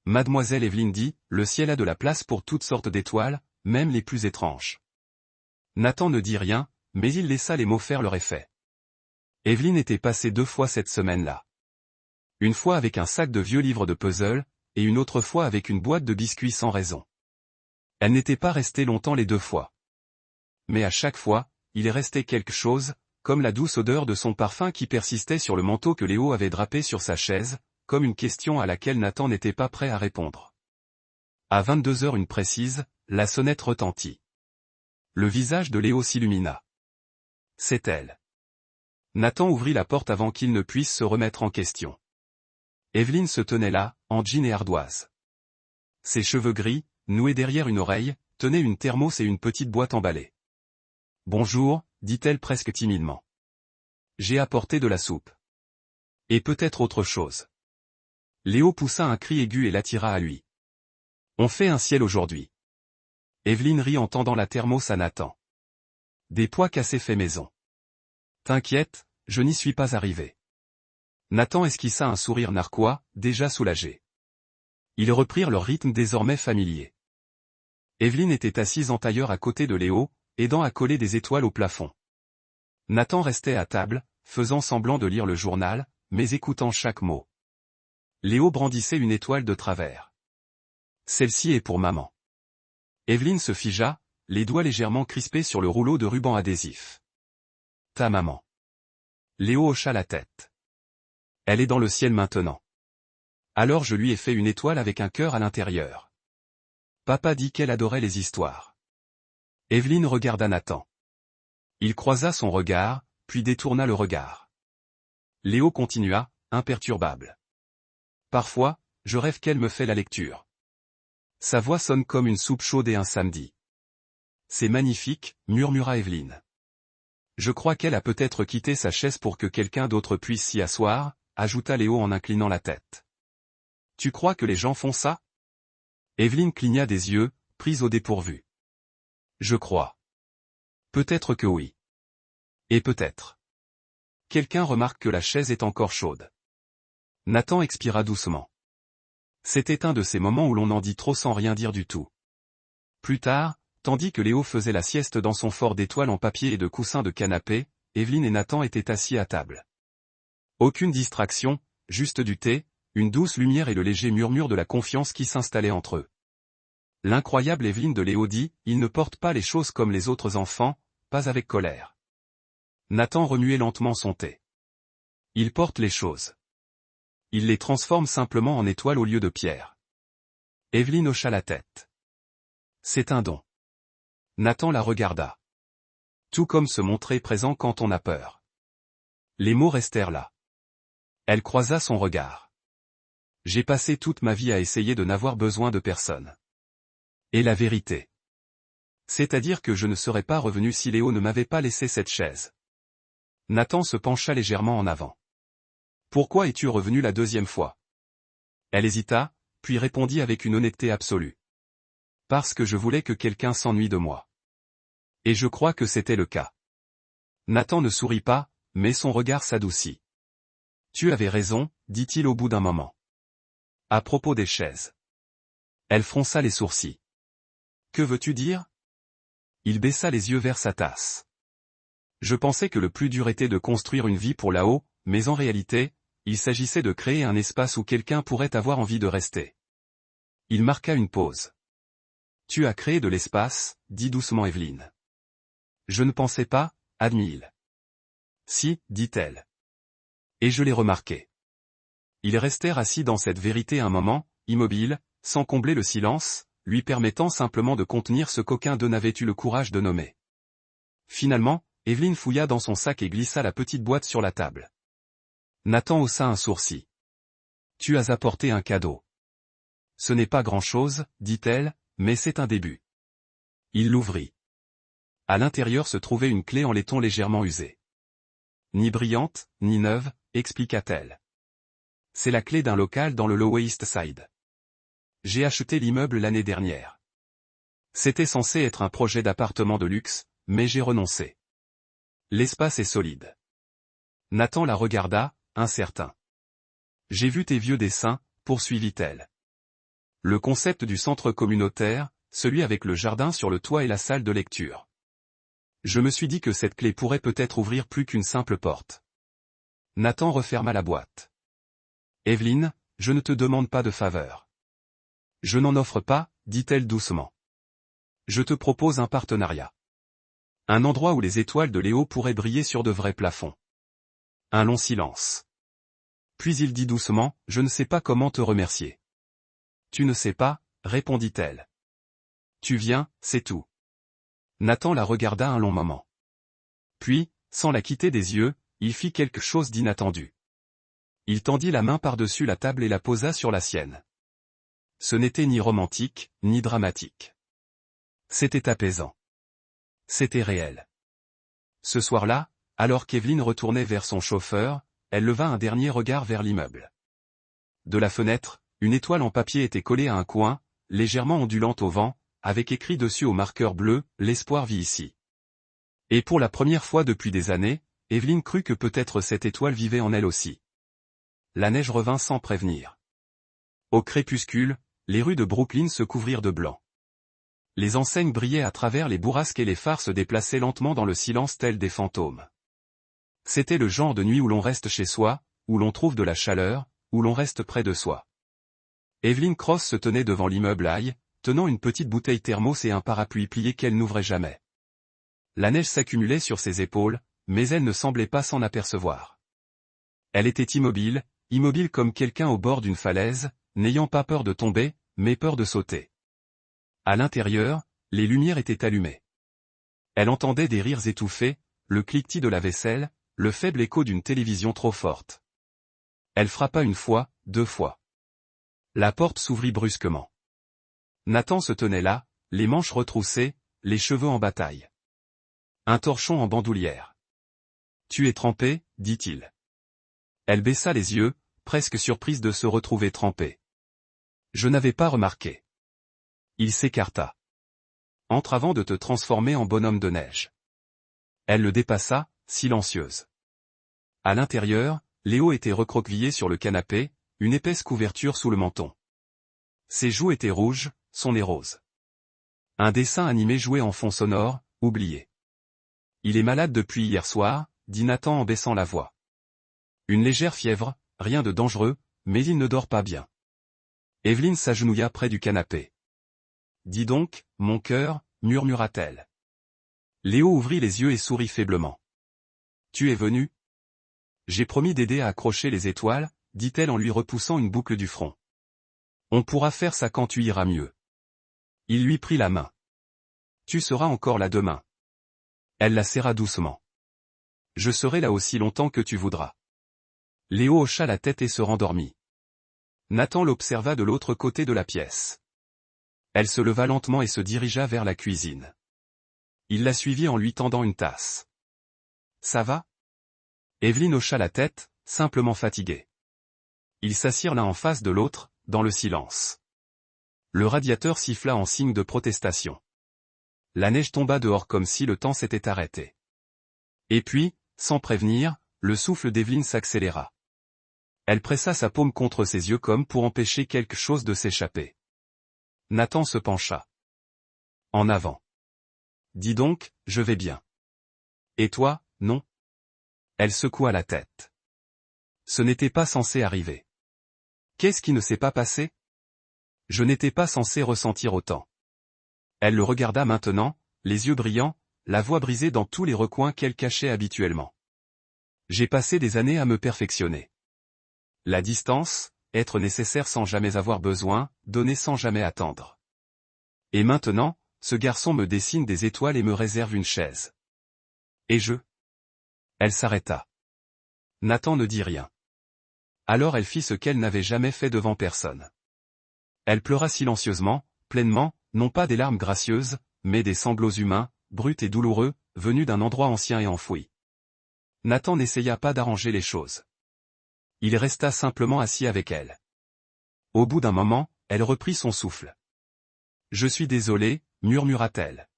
Mademoiselle Evelyne dit, le ciel a de la place pour toutes sortes d'étoiles, même les plus étranges. Nathan ne dit rien, mais il laissa les mots faire leur effet. Evelyne était passée 2 fois cette semaine-là. Une fois avec un sac de vieux livres de puzzle, et une autre fois avec une boîte de biscuits sans raison. Elle n'était pas restée longtemps les 2 fois. Mais à chaque fois, il est resté quelque chose, comme la douce odeur de son parfum qui persistait sur le manteau que Léo avait drapé sur sa chaise, comme une question à laquelle Nathan n'était pas prêt à répondre. À 22h une précise, la sonnette retentit. Le visage de Léo s'illumina. C'est elle. Nathan ouvrit la porte avant qu'il ne puisse se remettre en question. Evelyne se tenait là, en jean et ardoise. Ses cheveux gris, noués derrière une oreille, tenaient une thermos et une petite boîte emballée. « Bonjour », dit-elle presque timidement. « J'ai apporté de la soupe. Et peut-être autre chose. » Léo poussa un cri aigu et l'attira à lui. « On fait un ciel aujourd'hui. » Evelyne rit en tendant la thermos à Nathan. « Des pois cassés faits maison. »« T'inquiète, je n'y suis pas arrivé. » Nathan esquissa un sourire narquois, déjà soulagé. Ils reprirent leur rythme désormais familier. Evelyne était assise en tailleur à côté de Léo, aidant à coller des étoiles au plafond. Nathan restait à table, faisant semblant de lire le journal, mais écoutant chaque mot. Léo brandissait une étoile de travers. « Celle-ci est pour maman. » Evelyne se figea, les doigts légèrement crispés sur le rouleau de ruban adhésif. Ta maman. Léo hocha la tête. Elle est dans le ciel maintenant. Alors je lui ai fait une étoile avec un cœur à l'intérieur. Papa dit qu'elle adorait les histoires. Evelyne regarda Nathan. Il croisa son regard, puis détourna le regard. Léo continua, imperturbable. Parfois, je rêve qu'elle me fait la lecture. Sa voix sonne comme une soupe chaude et un samedi. C'est magnifique, murmura Evelyne. Je crois qu'elle a peut-être quitté sa chaise pour que quelqu'un d'autre puisse s'y asseoir, ajouta Léo en inclinant la tête. Tu crois que les gens font ça? Evelyne cligna des yeux, prise au dépourvu. Je crois. Peut-être que oui. Et peut-être. Quelqu'un remarque que la chaise est encore chaude. Nathan expira doucement. C'était un de ces moments où l'on en dit trop sans rien dire du tout. Plus tard, tandis que Léo faisait la sieste dans son fort d'étoiles en papier et de coussins de canapé, Evelyne et Nathan étaient assis à table. Aucune distraction, juste du thé, une douce lumière et le léger murmure de la confiance qui s'installait entre eux. L'incroyable Evelyne de Léo dit, il ne porte pas les choses comme les autres enfants, pas avec colère. Nathan remuait lentement son thé. Il porte les choses. Il les transforme simplement en étoiles au lieu de pierres. Evelyne hocha la tête. C'est un don. Nathan la regarda. Tout comme se montrer présent quand on a peur. Les mots restèrent là. Elle croisa son regard. J'ai passé toute ma vie à essayer de n'avoir besoin de personne. Et la vérité. C'est-à-dire que je ne serais pas revenu si Léo ne m'avait pas laissé cette chaise. Nathan se pencha légèrement en avant. Pourquoi es-tu revenu la deuxième fois? Elle hésita, puis répondit avec une honnêteté absolue. Parce que je voulais que quelqu'un s'ennuie de moi. Et je crois que c'était le cas. Nathan ne sourit pas, mais son regard s'adoucit. Tu avais raison, dit-il au bout d'un moment. À propos des chaises. Elle fronça les sourcils. Que veux-tu dire? Il baissa les yeux vers sa tasse. Je pensais que le plus dur était de construire une vie pour là-haut, mais en réalité, il s'agissait de créer un espace où quelqu'un pourrait avoir envie de rester. Il marqua une pause. Tu as créé de l'espace, dit doucement Evelyne. Je ne pensais pas, admit-il. Si, dit-elle. Et je l'ai remarqué. Ils restèrent assis dans cette vérité un moment, immobiles, sans combler le silence, lui permettant simplement de contenir ce qu'aucun d'eux n'avait eu le courage de nommer. Finalement, Evelyne fouilla dans son sac et glissa la petite boîte sur la table. Nathan haussa un sourcil. Tu as apporté un cadeau. Ce n'est pas grand-chose, dit-elle, mais c'est un début. Il l'ouvrit. À l'intérieur se trouvait une clé en laiton légèrement usée. Ni brillante, ni neuve, expliqua-t-elle. C'est la clé d'un local dans le Lower East Side. J'ai acheté l'immeuble l'année dernière. C'était censé être un projet d'appartement de luxe, mais j'ai renoncé. L'espace est solide. Nathan la regarda, incertain. J'ai vu tes vieux dessins, poursuivit-elle. Le concept du centre communautaire, celui avec le jardin sur le toit et la salle de lecture. Je me suis dit que cette clé pourrait peut-être ouvrir plus qu'une simple porte. Nathan referma la boîte. Evelyne, je ne te demande pas de faveur. Je n'en offre pas, dit-elle doucement. Je te propose un partenariat. Un endroit où les étoiles de Léo pourraient briller sur de vrais plafonds. Un long silence. Puis il dit doucement, je ne sais pas comment te remercier. Tu ne sais pas, répondit-elle. Tu viens, c'est tout. Nathan la regarda un long moment. Puis, sans la quitter des yeux, il fit quelque chose d'inattendu. Il tendit la main par-dessus la table et la posa sur la sienne. Ce n'était ni romantique, ni dramatique. C'était apaisant. C'était réel. Ce soir-là, alors qu'Evelyne retournait vers son chauffeur, elle leva un dernier regard vers l'immeuble. De la fenêtre, une étoile en papier était collée à un coin, légèrement ondulante au vent, avec écrit dessus au marqueur bleu, « L'espoir vit ici ». Et pour la première fois depuis des années, Evelyne crut que peut-être cette étoile vivait en elle aussi. La neige revint sans prévenir. Au crépuscule, les rues de Brooklyn se couvrirent de blanc. Les enseignes brillaient à travers les bourrasques et les phares se déplaçaient lentement dans le silence tels des fantômes. C'était le genre de nuit où l'on reste chez soi, où l'on trouve de la chaleur, où l'on reste près de soi. Evelyn Cross se tenait devant l'immeuble High, tenant une petite bouteille thermos et un parapluie plié qu'elle n'ouvrait jamais. La neige s'accumulait sur ses épaules, mais elle ne semblait pas s'en apercevoir. Elle était immobile, immobile comme quelqu'un au bord d'une falaise, n'ayant pas peur de tomber, mais peur de sauter. À l'intérieur, les lumières étaient allumées. Elle entendait des rires étouffés, le cliquetis de la vaisselle, le faible écho d'une télévision trop forte. Elle frappa une fois, 2 fois. La porte s'ouvrit brusquement. Nathan se tenait là, les manches retroussées, les cheveux en bataille. Un torchon en bandoulière. « Tu es trempée, dit-il. Elle baissa les yeux, presque surprise de se retrouver trempée. Je n'avais pas remarqué. Il s'écarta. Entre avant de te transformer en bonhomme de neige. Elle le dépassa, silencieuse. À l'intérieur, Léo était recroquevillé sur le canapé, une épaisse couverture sous le menton. Ses joues étaient rouges, son nez rose. Un dessin animé jouait en fond sonore, oublié. Il est malade depuis hier soir, dit Nathan en baissant la voix. Une légère fièvre, rien de dangereux, mais il ne dort pas bien. Evelyne s'agenouilla près du canapé. Dis donc, mon cœur, murmura-t-elle. Léo ouvrit les yeux et sourit faiblement. Tu es venu? J'ai promis d'aider à accrocher les étoiles, dit-elle en lui repoussant une boucle du front. On pourra faire ça quand tu iras mieux. Il lui prit la main. Tu seras encore là demain. Elle la serra doucement. Je serai là aussi longtemps que tu voudras. Léo hocha la tête et se rendormit. Nathan l'observa de l'autre côté de la pièce. Elle se leva lentement et se dirigea vers la cuisine. Il la suivit en lui tendant une tasse. Ça va? Evelyne hocha la tête, simplement fatiguée. Ils s'assirent l'un en face de l'autre, dans le silence. Le radiateur siffla en signe de protestation. La neige tomba dehors comme si le temps s'était arrêté. Et puis, sans prévenir, le souffle d'Evelyne s'accéléra. Elle pressa sa paume contre ses yeux comme pour empêcher quelque chose de s'échapper. Nathan se pencha. En avant. Dis donc, je vais bien. Et toi, non? Elle secoua la tête. Ce n'était pas censé arriver. Qu'est-ce qui ne s'est pas passé? Je n'étais pas censé ressentir autant. Elle le regarda maintenant, les yeux brillants, la voix brisée dans tous les recoins qu'elle cachait habituellement. J'ai passé des années à me perfectionner. La distance, être nécessaire sans jamais avoir besoin, donner sans jamais attendre. Et maintenant, ce garçon me dessine des étoiles et me réserve une chaise. Et je? Elle s'arrêta. Nathan ne dit rien. Alors elle fit ce qu'elle n'avait jamais fait devant personne. Elle pleura silencieusement, pleinement, non pas des larmes gracieuses, mais des sanglots humains, bruts et douloureux, venus d'un endroit ancien et enfoui. Nathan n'essaya pas d'arranger les choses. Il resta simplement assis avec elle. Au bout d'un moment, elle reprit son souffle. Je suis désolée, murmura-t-elle.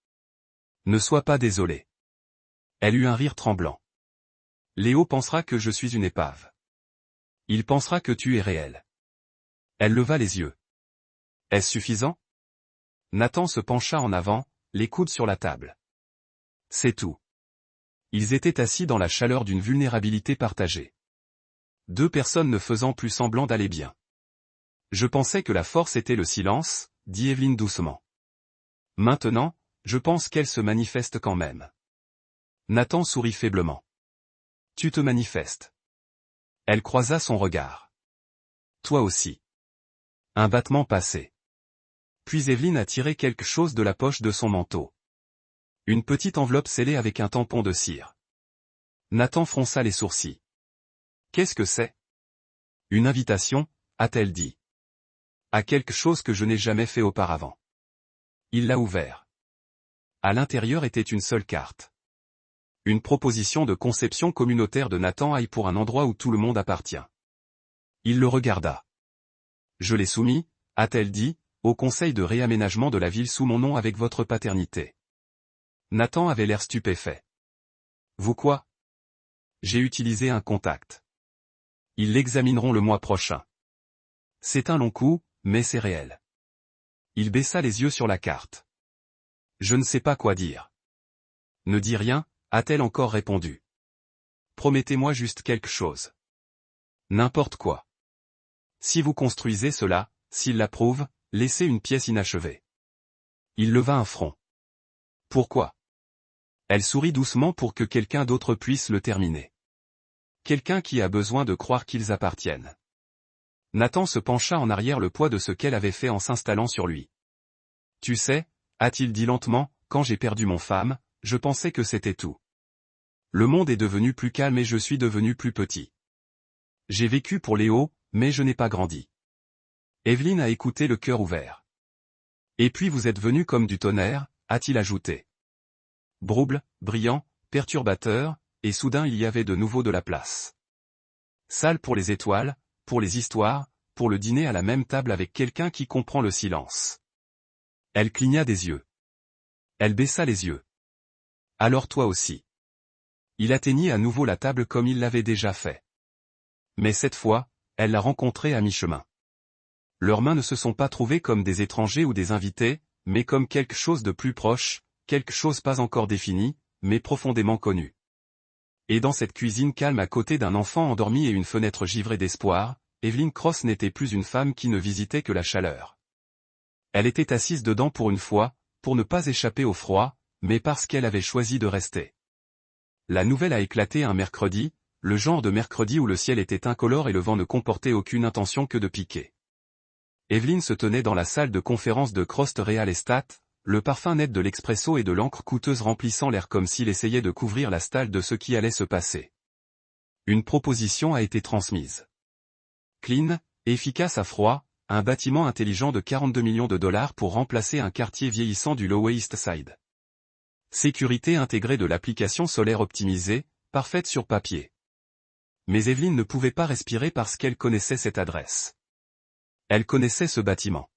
Ne sois pas désolée. Elle eut un rire tremblant. Léo pensera que je suis une épave. Il pensera que tu es réel. Elle leva les yeux. Est-ce suffisant? Nathan se pencha en avant, les coudes sur la table. C'est tout. Ils étaient assis dans la chaleur d'une vulnérabilité partagée. 2 personnes ne faisant plus semblant d'aller bien. Je pensais que la force était le silence, dit Evelyne doucement. Maintenant, je pense qu'elle se manifeste quand même. Nathan sourit faiblement. Tu te manifestes. Elle croisa son regard. Toi aussi. Un battement passé. Puis Evelyne a tiré quelque chose de la poche de son manteau. Une petite enveloppe scellée avec un tampon de cire. Nathan fronça les sourcils. Qu'est-ce que c'est? Une invitation, a-t-elle dit. À quelque chose que je n'ai jamais fait auparavant. Il l'a ouvert. À l'intérieur était une seule carte. Une proposition de conception communautaire de Nathan Hay pour un endroit où tout le monde appartient. Il le regarda. Je l'ai soumis, a-t-elle dit, au conseil de réaménagement de la ville sous mon nom avec votre paternité. Nathan avait l'air stupéfait. Vous quoi? J'ai utilisé un contact. Ils l'examineront le mois prochain. C'est un long coup, mais c'est réel. Il baissa les yeux sur la carte. Je ne sais pas quoi dire. Ne dis rien, a-t-elle encore répondu. Promettez-moi juste quelque chose. N'importe quoi. Si vous construisez cela, s'il l'approuve, laissez une pièce inachevée. Il leva un front. Pourquoi? Elle sourit doucement pour que quelqu'un d'autre puisse le terminer. Quelqu'un qui a besoin de croire qu'ils appartiennent. Nathan se pencha en arrière, le poids de ce qu'elle avait fait en s'installant sur lui. Tu sais, a-t-il dit lentement, quand j'ai perdu mon femme, je pensais que c'était tout. Le monde est devenu plus calme et je suis devenu plus petit. J'ai vécu pour Léo, mais je n'ai pas grandi. Evelyne a écouté le cœur ouvert. Et puis vous êtes venu comme du tonnerre, a-t-il ajouté. Brouble, brillant, perturbateur, et soudain il y avait de nouveau de la place. Salle pour les étoiles, pour les histoires, pour le dîner à la même table avec quelqu'un qui comprend le silence. Elle cligna des yeux. Elle baissa les yeux. Alors toi aussi. Il atteignit à nouveau la table comme il l'avait déjà fait. Mais cette fois, elle l'a rencontré à mi-chemin. Leurs mains ne se sont pas trouvées comme des étrangers ou des invités, mais comme quelque chose de plus proche, quelque chose pas encore défini, mais profondément connu. Et dans cette cuisine calme à côté d'un enfant endormi et une fenêtre givrée d'espoir, Evelyn Cross n'était plus une femme qui ne visitait que la chaleur. Elle était assise dedans pour une fois, pour ne pas échapper au froid, mais parce qu'elle avait choisi de rester. La nouvelle a éclaté un mercredi, le genre de mercredi où le ciel était incolore et le vent ne comportait aucune intention que de piquer. Evelyn se tenait dans la salle de conférence de Crost Real Estate, le parfum net de l'expresso et de l'encre coûteuse remplissant l'air comme s'il essayait de couvrir la stalle de ce qui allait se passer. Une proposition a été transmise. Clean, efficace à froid, un bâtiment intelligent de 42 millions de dollars pour remplacer un quartier vieillissant du Lower East Side. Sécurité intégrée de l'application solaire optimisée, parfaite sur papier. Mais Evelyn ne pouvait pas respirer parce qu'elle connaissait cette adresse. Elle connaissait ce bâtiment.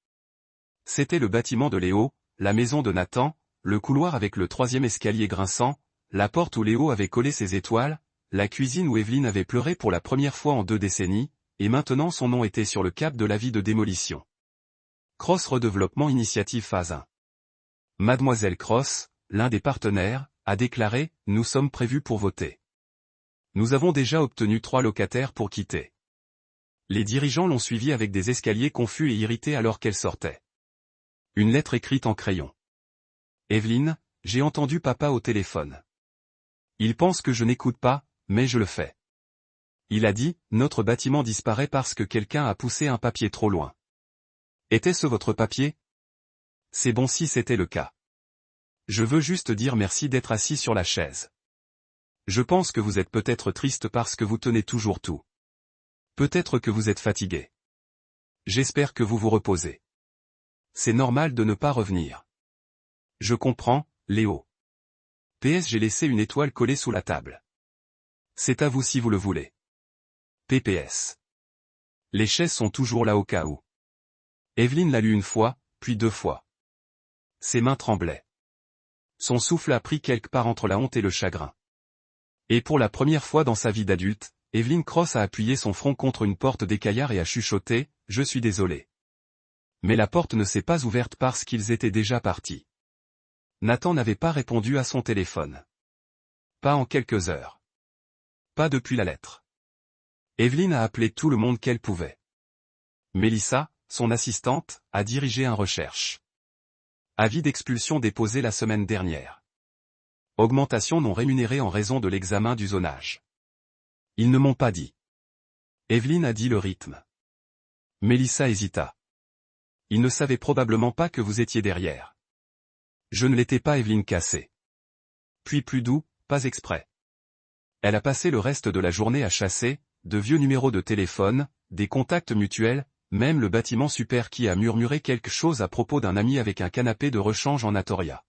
C'était le bâtiment de Léo, la maison de Nathan, le couloir avec le 3e escalier grinçant, la porte où Léo avait collé ses étoiles, la cuisine où Evelyn avait pleuré pour la première fois en 2 décennies, et maintenant son nom était sur le cap de l'avis de démolition. Cross Redéveloppement Initiative phase 1. Mademoiselle Cross, l'un des partenaires, a déclaré « Nous sommes prévus pour voter. Nous avons déjà obtenu 3 locataires pour quitter. » Les dirigeants l'ont suivi avec des escaliers confus et irrités alors qu'elle sortait. Une lettre écrite en crayon. Evelyn, j'ai entendu papa au téléphone. Il pense que je n'écoute pas, mais je le fais. Il a dit, notre bâtiment disparaît parce que quelqu'un a poussé un papier trop loin. Était-ce votre papier? C'est bon si c'était le cas. Je veux juste dire merci d'être assis sur la chaise. Je pense que vous êtes peut-être triste parce que vous tenez toujours tout. Peut-être que vous êtes fatigué. J'espère que vous vous reposez. C'est normal de ne pas revenir. Je comprends, Léo. PS j'ai laissé une étoile collée sous la table. C'est à vous si vous le voulez. PPS. Les chaises sont toujours là au cas où. Evelyn l'a lu une fois, puis 2 fois. Ses mains tremblaient. Son souffle a pris quelque part entre la honte et le chagrin. Et pour la première fois dans sa vie d'adulte, Evelyn Cross a appuyé son front contre une porte d'écaillard et a chuchoté, « Je suis désolé. » Mais la porte ne s'est pas ouverte parce qu'ils étaient déjà partis. Nathan n'avait pas répondu à son téléphone. Pas en quelques heures. Pas depuis la lettre. Evelyn a appelé tout le monde qu'elle pouvait. Mélissa, son assistante, a dirigé un recherche. Avis d'expulsion déposé la semaine dernière. Augmentation non rémunérée en raison de l'examen du zonage. Ils ne m'ont pas dit. Evelyn a dit le rythme. Mélissa hésita. Ils ne savaient probablement pas que vous étiez derrière. Je ne l'étais pas, Evelyn cassée. Puis plus doux, pas exprès. Elle a passé le reste de la journée à chasser, de vieux numéros de téléphone, des contacts mutuels, même le bâtiment super qui a murmuré quelque chose à propos d'un ami avec un canapé de rechange en Atoria.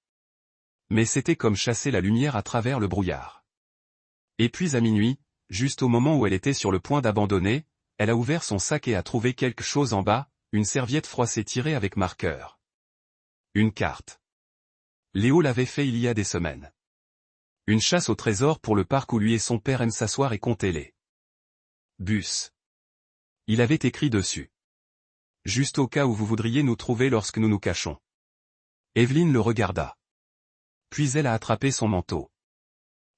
Mais c'était comme chasser la lumière à travers le brouillard. Et puis à minuit, juste au moment où elle était sur le point d'abandonner, elle a ouvert son sac et a trouvé quelque chose en bas, une serviette froissée tirée avec marqueur. Une carte. Léo l'avait fait il y a des semaines. Une chasse au trésor pour le parc où lui et son père aiment s'asseoir et compter les bus. Il avait écrit dessus. Juste au cas où vous voudriez nous trouver lorsque nous nous cachons. Evelyn le regarda. Puis elle a attrapé son manteau.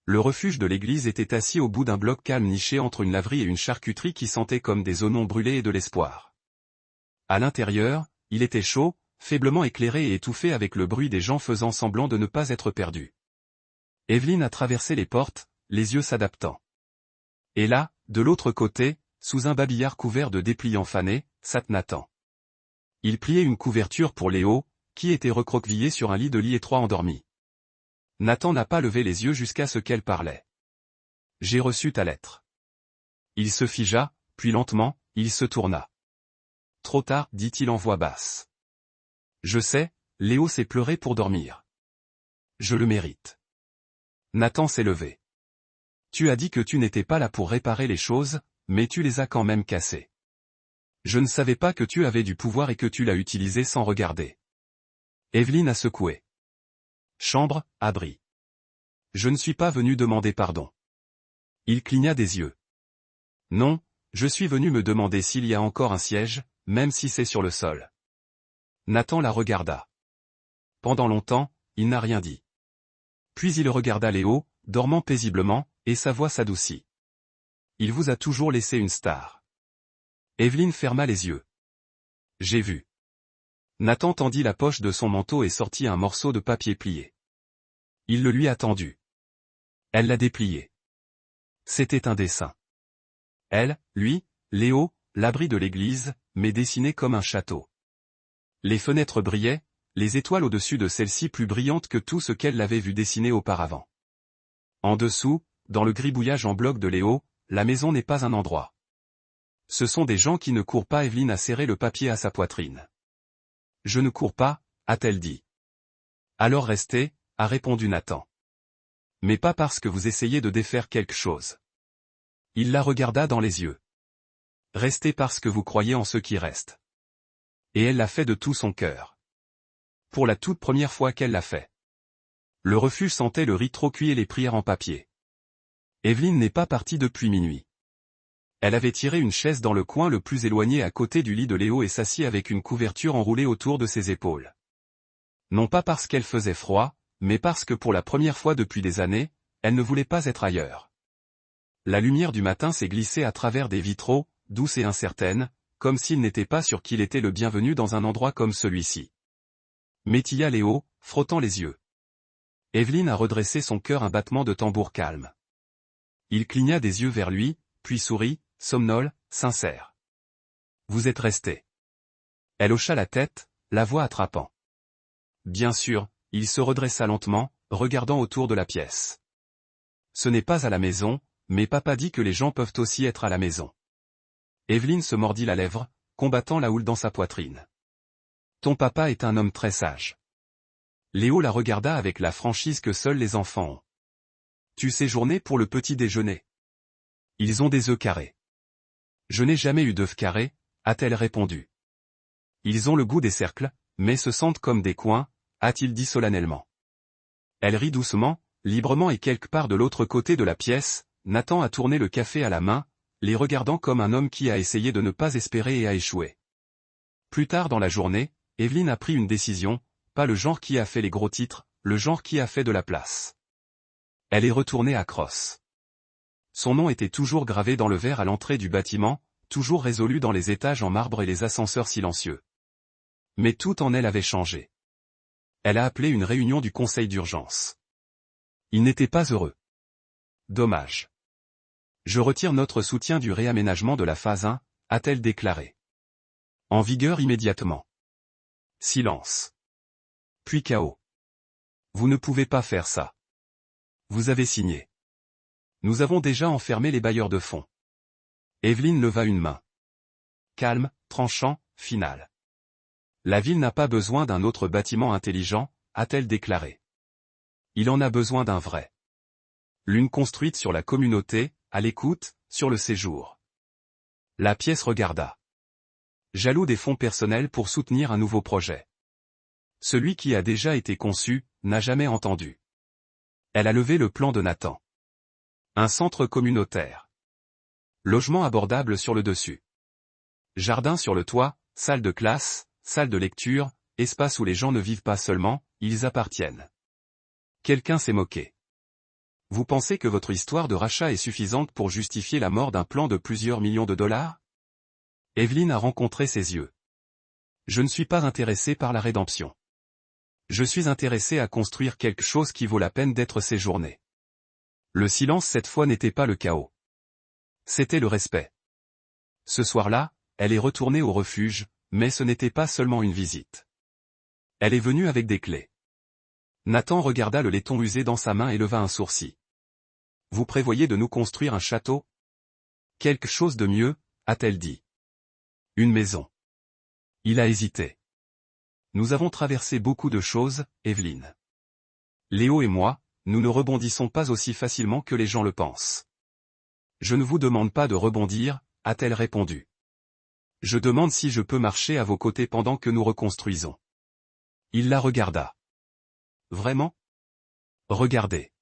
Le refuge de l'église était assis au bout d'un bloc calme niché entre une laverie et une charcuterie qui sentait comme des oignons brûlés et de l'espoir. À l'intérieur, il était chaud, faiblement éclairé et étouffé avec le bruit des gens faisant semblant de ne pas être perdus. Evelyne a traversé les portes, les yeux s'adaptant. Et là, de l'autre côté, sous un babillard couvert de dépliants fanés, sat Nathan. Il pliait une couverture pour Léo, qui était recroquevillé sur un lit étroit endormi. Nathan n'a pas levé les yeux jusqu'à ce qu'elle parlait. « J'ai reçu ta lettre. » Il se figea, puis lentement, il se tourna. « Trop tard, dit-il en voix basse. Je sais, Léo s'est pleuré pour dormir. Je le mérite. » Nathan s'est levé. « Tu as dit que tu n'étais pas là pour réparer les choses, mais tu les as quand même cassées. Je ne savais pas que tu avais du pouvoir et que tu l'as utilisé sans regarder. » Evelyne a secoué. Chambre, abri. Je ne suis pas venu demander pardon. Il cligna des yeux. Non, je suis venu me demander s'il y a encore un siège, même si c'est sur le sol. Nathan la regarda. Pendant longtemps, il n'a rien dit. Puis il regarda Léo, dormant paisiblement, et sa voix s'adoucit. Il vous a toujours laissé une star. Evelyne ferma les yeux. J'ai vu. Nathan tendit la poche de son manteau et sortit un morceau de papier plié. Il le lui a tendu. Elle l'a déplié. C'était un dessin. Elle, lui, Léo, l'abri de l'église, mais dessiné comme un château. Les fenêtres brillaient, les étoiles au-dessus de celles-ci plus brillantes que tout ce qu'elle l'avait vu dessiner auparavant. En dessous, dans le gribouillage en bloc de Léo, la maison n'est pas un endroit. Ce sont des gens qui ne courent pas. Evelyne a serré le papier à sa poitrine. Je ne cours pas, a-t-elle dit. Alors restez, a répondu Nathan. Mais pas parce que vous essayez de défaire quelque chose. Il la regarda dans les yeux. Restez parce que vous croyez en ce qui reste. Et elle l'a fait de tout son cœur. Pour la toute première fois qu'elle l'a fait. Le refuge sentait le riz trop cuit et les prières en papier. Evelyne n'est pas partie depuis minuit. Elle avait tiré une chaise dans le coin le plus éloigné à côté du lit de Léo et s'assit avec une couverture enroulée autour de ses épaules. Non pas parce qu'elle faisait froid, mais parce que pour la première fois depuis des années, elle ne voulait pas être ailleurs. La lumière du matin s'est glissée à travers des vitraux, douce et incertaine, comme s'il n'était pas sûr qu'il était le bienvenu dans un endroit comme celui-ci. Métilla Léo, frottant les yeux. Evelyne a redressé son cœur un battement de tambour calme. Il cligna des yeux vers lui, puis sourit, somnole, sincère. Vous êtes resté. Elle hocha la tête, la voix attrapant. Bien sûr, il se redressa lentement, regardant autour de la pièce. Ce n'est pas à la maison, mais papa dit que les gens peuvent aussi être à la maison. Evelyne se mordit la lèvre, combattant la houle dans sa poitrine. Ton papa est un homme très sage. Léo la regarda avec la franchise que seuls les enfants ont. Tu séjournais pour le petit déjeuner. Ils ont des œufs carrés. Je n'ai jamais eu d'œufs carrés, a-t-elle répondu. Ils ont le goût des cercles, mais se sentent comme des coins, a-t-il dit solennellement. Elle rit doucement, librement et quelque part de l'autre côté de la pièce, Nathan a tourné le café à la main, les regardant comme un homme qui a essayé de ne pas espérer et a échoué. Plus tard dans la journée, Evelyne a pris une décision, pas le genre qui a fait les gros titres, le genre qui a fait de la place. Elle est retournée à Cross. Son nom était toujours gravé dans le verre à l'entrée du bâtiment, toujours résolu dans les étages en marbre et les ascenseurs silencieux. Mais tout en elle avait changé. Elle a appelé une réunion du conseil d'urgence. Il n'était pas heureux. Dommage. Je retire notre soutien du réaménagement de la phase 1, a-t-elle déclaré. En vigueur immédiatement. Silence. Puis chaos. Vous ne pouvez pas faire ça. Vous avez signé. Nous avons déjà enfermé les bailleurs de fonds. Evelyne leva une main. Calme, tranchant, final. La ville n'a pas besoin d'un autre bâtiment intelligent, a-t-elle déclaré. Il en a besoin d'un vrai. L'une construite sur la communauté, à l'écoute, sur le séjour. La pièce regarda. Jaloux des fonds personnels pour soutenir un nouveau projet. Celui qui a déjà été conçu, n'a jamais entendu. Elle a levé le plan de Nathan. Un centre communautaire. Logement abordable sur le dessus. Jardin sur le toit, salle de classe, salle de lecture, espace où les gens ne vivent pas seulement, ils appartiennent. Quelqu'un s'est moqué. Vous pensez que votre histoire de rachat est suffisante pour justifier la mort d'un plan de plusieurs millions de dollars? Evelyne a rencontré ses yeux. Je ne suis pas intéressé par la rédemption. Je suis intéressé à construire quelque chose qui vaut la peine d'être séjourné. Le silence cette fois n'était pas le chaos. C'était le respect. Ce soir-là, elle est retournée au refuge, mais ce n'était pas seulement une visite. Elle est venue avec des clés. Nathan regarda le laiton usé dans sa main et leva un sourcil. Vous prévoyez de nous construire un château? Quelque chose de mieux, a-t-elle dit. Une maison. Il a hésité. Nous avons traversé beaucoup de choses, Evelyne. Léo et moi, nous ne rebondissons pas aussi facilement que les gens le pensent. Je ne vous demande pas de rebondir, a-t-elle répondu. Je demande si je peux marcher à vos côtés pendant que nous reconstruisons. Il la regarda. Vraiment? Regardez.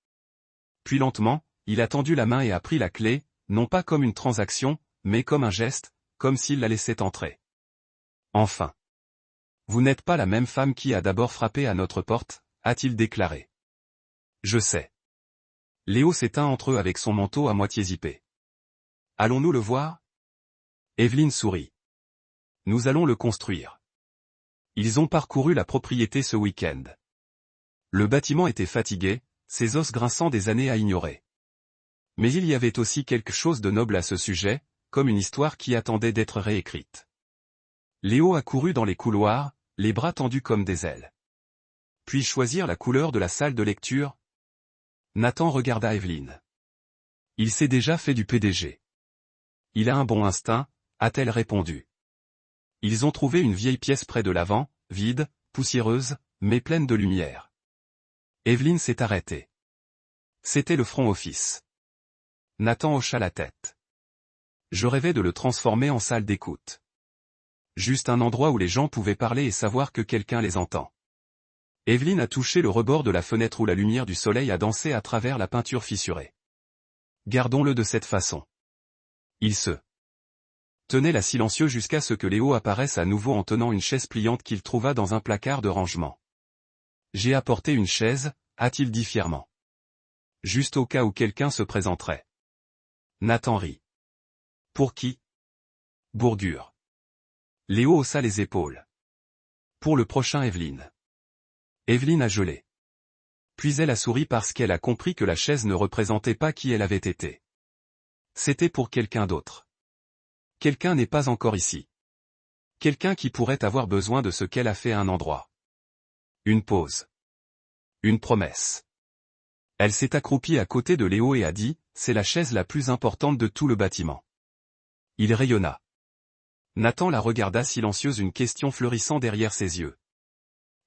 Puis lentement, il a tendu la main et a pris la clé, non pas comme une transaction, mais comme un geste, comme s'il la laissait entrer. Enfin. Vous n'êtes pas la même femme qui a d'abord frappé à notre porte, a-t-il déclaré. Je sais. Léo s'éteint entre eux avec son manteau à moitié zippé. Allons-nous le voir? Evelyne sourit. Nous allons le construire. Ils ont parcouru la propriété ce week-end. Le bâtiment était fatigué, ses os grinçant des années à ignorer. Mais il y avait aussi quelque chose de noble à ce sujet, comme une histoire qui attendait d'être réécrite. Léo accourut dans les couloirs, les bras tendus comme des ailes. Puis choisir la couleur de la salle de lecture? Nathan regarda Evelyne. Il s'est déjà fait du PDG. Il a un bon instinct, a-t-elle répondu. Ils ont trouvé une vieille pièce près de l'avant, vide, poussiéreuse, mais pleine de lumière. Evelyne s'est arrêtée. C'était le front office. Nathan hocha la tête. Je rêvais de le transformer en salle d'écoute. Juste un endroit où les gens pouvaient parler et savoir que quelqu'un les entend. Evelyne a touché le rebord de la fenêtre où la lumière du soleil a dansé à travers la peinture fissurée. Gardons-le de cette façon. Il se tenait là silencieux jusqu'à ce que Léo apparaisse à nouveau en tenant une chaise pliante qu'il trouva dans un placard de rangement. J'ai apporté une chaise, a-t-il dit fièrement. Juste au cas où quelqu'un se présenterait. Nathan rit. Pour qui? Bourgure. Léo haussa les épaules. Pour le prochain Evelyne. Evelyne a gelé. Puis elle a souri parce qu'elle a compris que la chaise ne représentait pas qui elle avait été. C'était pour quelqu'un d'autre. Quelqu'un n'est pas encore ici. Quelqu'un qui pourrait avoir besoin de ce qu'elle a fait à un endroit. Une pause. Une promesse. Elle s'est accroupie à côté de Léo et a dit, c'est la chaise la plus importante de tout le bâtiment. Il rayonna. Nathan la regarda silencieuse, une question fleurissant derrière ses yeux.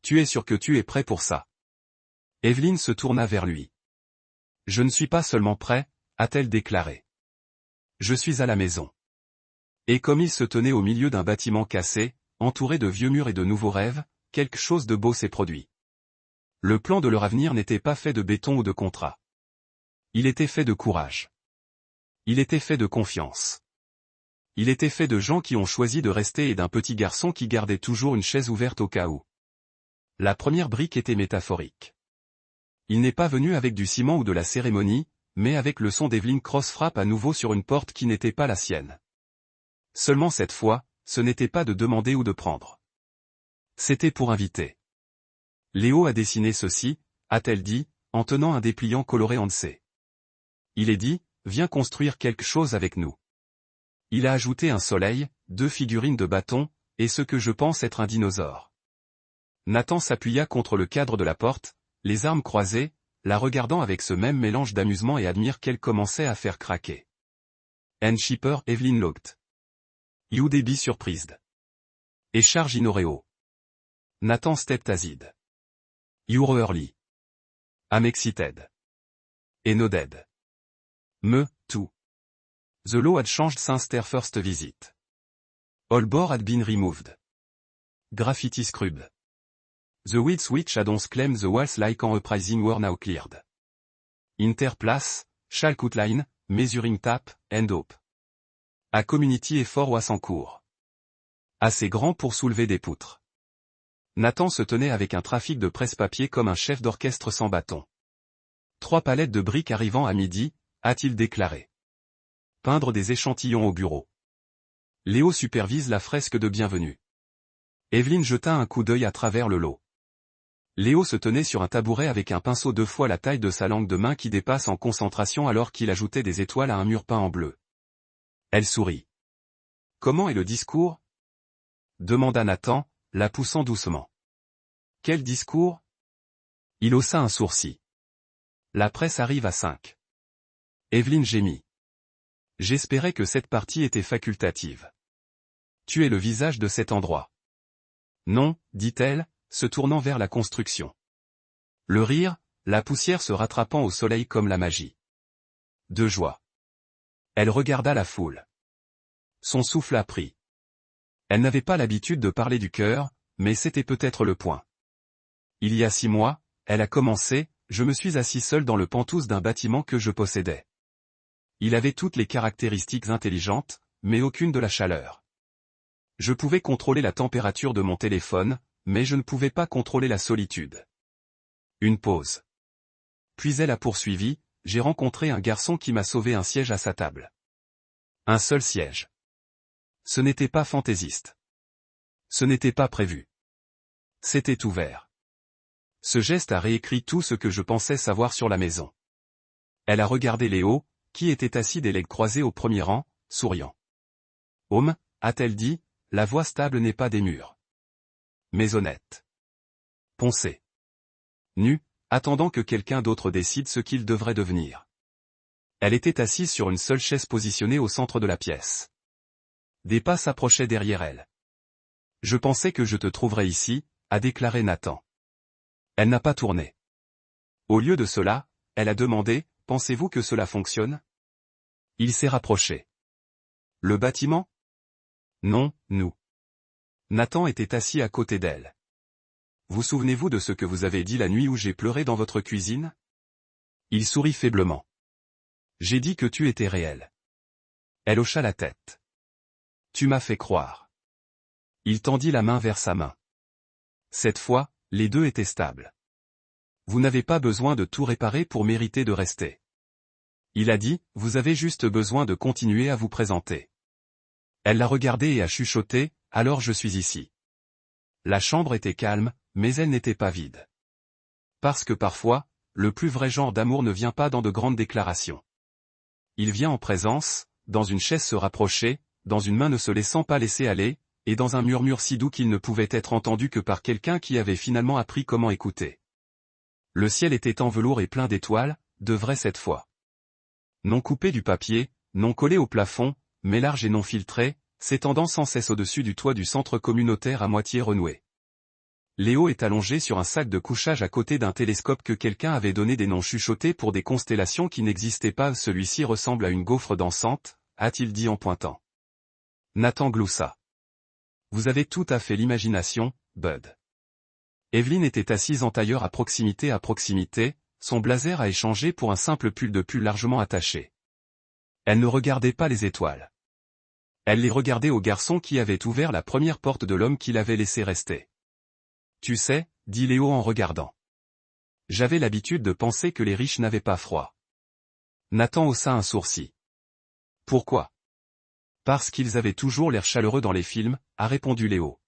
Tu es sûr que tu es prêt pour ça? Evelyne se tourna vers lui. Je ne suis pas seulement prêt, a-t-elle déclaré. Je suis à la maison. Et comme il se tenait au milieu d'un bâtiment cassé, entouré de vieux murs et de nouveaux rêves, quelque chose de beau s'est produit. Le plan de leur avenir n'était pas fait de béton ou de contrat. Il était fait de courage. Il était fait de confiance. Il était fait de gens qui ont choisi de rester et d'un petit garçon qui gardait toujours une chaise ouverte au cas où. La première brique était métaphorique. Il n'est pas venu avec du ciment ou de la cérémonie, mais avec le son d'Evelyne Cross frappe à nouveau sur une porte qui n'était pas la sienne. Seulement cette fois, ce n'était pas de demander ou de prendre. C'était pour inviter. Léo a dessiné ceci, a-t-elle dit, en tenant un dépliant coloré en dessous. Il est dit, viens construire quelque chose avec nous. Il a ajouté un soleil, 2 figurines de bâton, et ce que je pense être un dinosaure. Nathan s'appuya contre le cadre de la porte, les armes croisées, la regardant avec ce même mélange d'amusement et admire qu'elle commençait à faire craquer. And shipper Evelyne looked. You be surprised. Et charge in oreo. Nathan stepped aside. You're early. I'm excited. Et nodded. Me, too. The law had changed since their first visit. All board had been removed. Graffiti scrubbed. The weeds which had once claimed the walls like an uprising were now cleared. Interplace, chalk outline, measuring tape, and hope. A community effort was en cours. Assez grand pour soulever des poutres. Nathan se tenait avec un trafic de presse-papier comme un chef d'orchestre sans bâton. 3 palettes de briques arrivant à midi, a-t-il déclaré. Peindre des échantillons au bureau. Léo supervise la fresque de bienvenue. Evelyne jeta un coup d'œil à travers le lot. Léo se tenait sur un tabouret avec un pinceau 2 fois la taille de sa langue de main qui dépasse en concentration alors qu'il ajoutait des étoiles à un mur peint en bleu. Elle sourit. « Comment est le discours ?» demanda Nathan, la poussant doucement. « Quel discours ?» Il haussa un sourcil. « La presse arrive à 5. Evelyne gémit. « J'espérais que cette partie était facultative. Tu es le visage de cet endroit. » Non, dit-elle, se tournant vers la construction. Le rire, la poussière se rattrapant au soleil comme la magie. De joie. Elle regarda la foule. Son souffle a pris. Elle n'avait pas l'habitude de parler du cœur, mais c'était peut-être le point. Il y a 6 mois, elle a commencé, je me suis assis seul dans le penthouse d'un bâtiment que je possédais. Il avait toutes les caractéristiques intelligentes, mais aucune de la chaleur. Je pouvais contrôler la température de mon téléphone, mais je ne pouvais pas contrôler la solitude. Une pause. Puis elle a poursuivi, j'ai rencontré un garçon qui m'a sauvé un siège à sa table. Un seul siège. Ce n'était pas fantaisiste. Ce n'était pas prévu. C'était ouvert. Ce geste a réécrit tout ce que je pensais savoir sur la maison. Elle a regardé Léo, qui était assis des legs croisés au premier rang, souriant. « Homme, a-t-elle dit, la voix stable n'est pas des murs. Mais honnête. Poncé. Nu, attendant que quelqu'un d'autre décide ce qu'il devrait devenir. » Elle était assise sur une seule chaise positionnée au centre de la pièce. Des pas s'approchaient derrière elle. « Je pensais que je te trouverais ici, » a déclaré Nathan. Elle n'a pas tourné. Au lieu de cela, elle a demandé, « Pensez-vous que cela fonctionne ?» Il s'est rapproché. « Le bâtiment ? » Non, nous. Nathan était assis à côté d'elle. « Vous souvenez-vous de ce que vous avez dit la nuit où j'ai pleuré dans votre cuisine ?» Il sourit faiblement. « J'ai dit que tu étais réel. » Elle hocha la tête. « Tu m'as fait croire. » Il tendit la main vers sa main. Cette fois, les deux étaient stables. « Vous n'avez pas besoin de tout réparer pour mériter de rester. » Il a dit, « Vous avez juste besoin de continuer à vous présenter. » Elle l'a regardé et a chuchoté, « Alors je suis ici. » La chambre était calme, mais elle n'était pas vide. Parce que parfois, le plus vrai genre d'amour ne vient pas dans de grandes déclarations. Il vient en présence, dans une chaise se rapprocher, dans une main ne se laissant pas laisser aller, et dans un murmure si doux qu'il ne pouvait être entendu que par quelqu'un qui avait finalement appris comment écouter. Le ciel était en velours et plein d'étoiles, de vrai cette fois. Non coupé du papier, non collé au plafond, mais large et non filtré, s'étendant sans cesse au-dessus du toit du centre communautaire à moitié renoué. Léo est allongé sur un sac de couchage à côté d'un télescope que quelqu'un avait donné des noms chuchotés pour des constellations qui n'existaient pas. Celui-ci ressemble à une gaufre dansante, a-t-il dit en pointant. Nathan gloussa. Vous avez tout à fait l'imagination, Bud. Evelyne était assise en tailleur à proximité, son blazer a échangé pour un simple pull de pull largement attaché. Elle ne regardait pas les étoiles. Elle les regardait au garçon qui avait ouvert la première porte de l'homme qui l'avait laissé rester. Tu sais, dit Léo en regardant. J'avais l'habitude de penser que les riches n'avaient pas froid. Nathan haussa un sourcil. Pourquoi ? Parce qu'ils avaient toujours l'air chaleureux dans les films, a répondu Léo.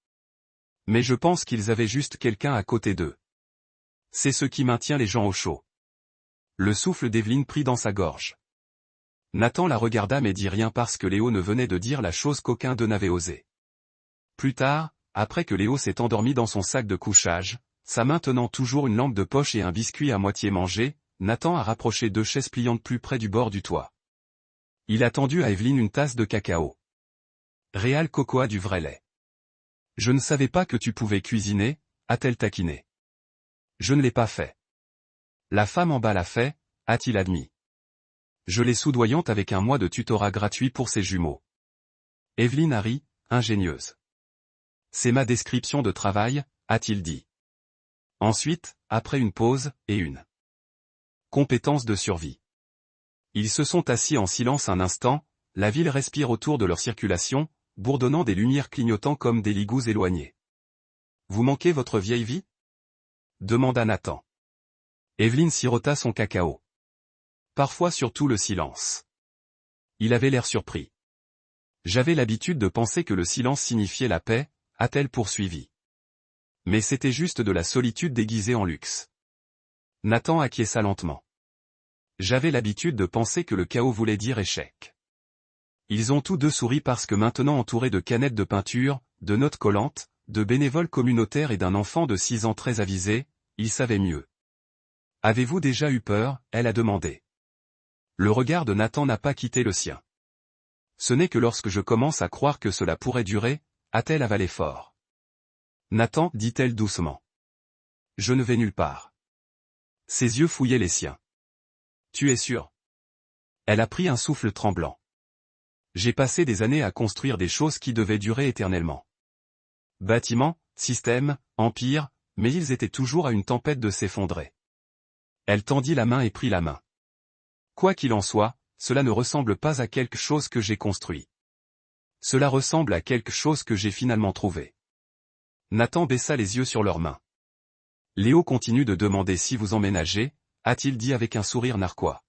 Mais je pense qu'ils avaient juste quelqu'un à côté d'eux. C'est ce qui maintient les gens au chaud. Le souffle d'Evelyne prit dans sa gorge. Nathan la regarda mais dit rien parce que Léo ne venait de dire la chose qu'aucun d'eux n'avait osé. Plus tard, après que Léo s'est endormi dans son sac de couchage, sa main tenant toujours une lampe de poche et un biscuit à moitié mangé, Nathan a rapproché 2 chaises pliantes plus près du bord du toit. Il a tendu à Evelyne une tasse de cacao. Réal cocoa du vrai lait. Je ne savais pas que tu pouvais cuisiner, a-t-elle taquiné. Je ne l'ai pas fait. La femme en bas l'a fait, a-t-il admis. Je l'ai soudoyante avec un mois de tutorat gratuit pour ses jumeaux. Evelyne a ri, ingénieuse. C'est ma description de travail, a-t-il dit. Ensuite, après une pause, et une compétence de survie. Ils se sont assis en silence un instant, la ville respire autour de leur circulation, bourdonnant des lumières clignotant comme des ligous éloignés. Vous manquez votre vieille vie ? Demanda Nathan. Evelyne sirota son cacao. Parfois surtout le silence. Il avait l'air surpris. J'avais l'habitude de penser que le silence signifiait la paix, a-t-elle poursuivi. Mais c'était juste de la solitude déguisée en luxe. Nathan acquiesça lentement. J'avais l'habitude de penser que le chaos voulait dire échec. Ils ont tous deux souri parce que maintenant entourés de canettes de peinture, de notes collantes, de bénévoles communautaires et d'un enfant de 6 ans très avisé, ils savaient mieux. Avez-vous déjà eu peur? Elle a demandé. Le regard de Nathan n'a pas quitté le sien. Ce n'est que lorsque je commence à croire que cela pourrait durer, a-t-elle avalé fort. Nathan, dit-elle doucement. Je ne vais nulle part. Ses yeux fouillaient les siens. Tu es sûr? Elle a pris un souffle tremblant. J'ai passé des années à construire des choses qui devaient durer éternellement. Bâtiments, systèmes, empires, mais ils étaient toujours à une tempête de s'effondrer. Elle tendit la main et prit la main. Quoi qu'il en soit, cela ne ressemble pas à quelque chose que j'ai construit. Cela ressemble à quelque chose que j'ai finalement trouvé. Nathan baissa les yeux sur leurs mains. Léo continue de demander si vous emménagez, a-t-il dit avec un sourire narquois.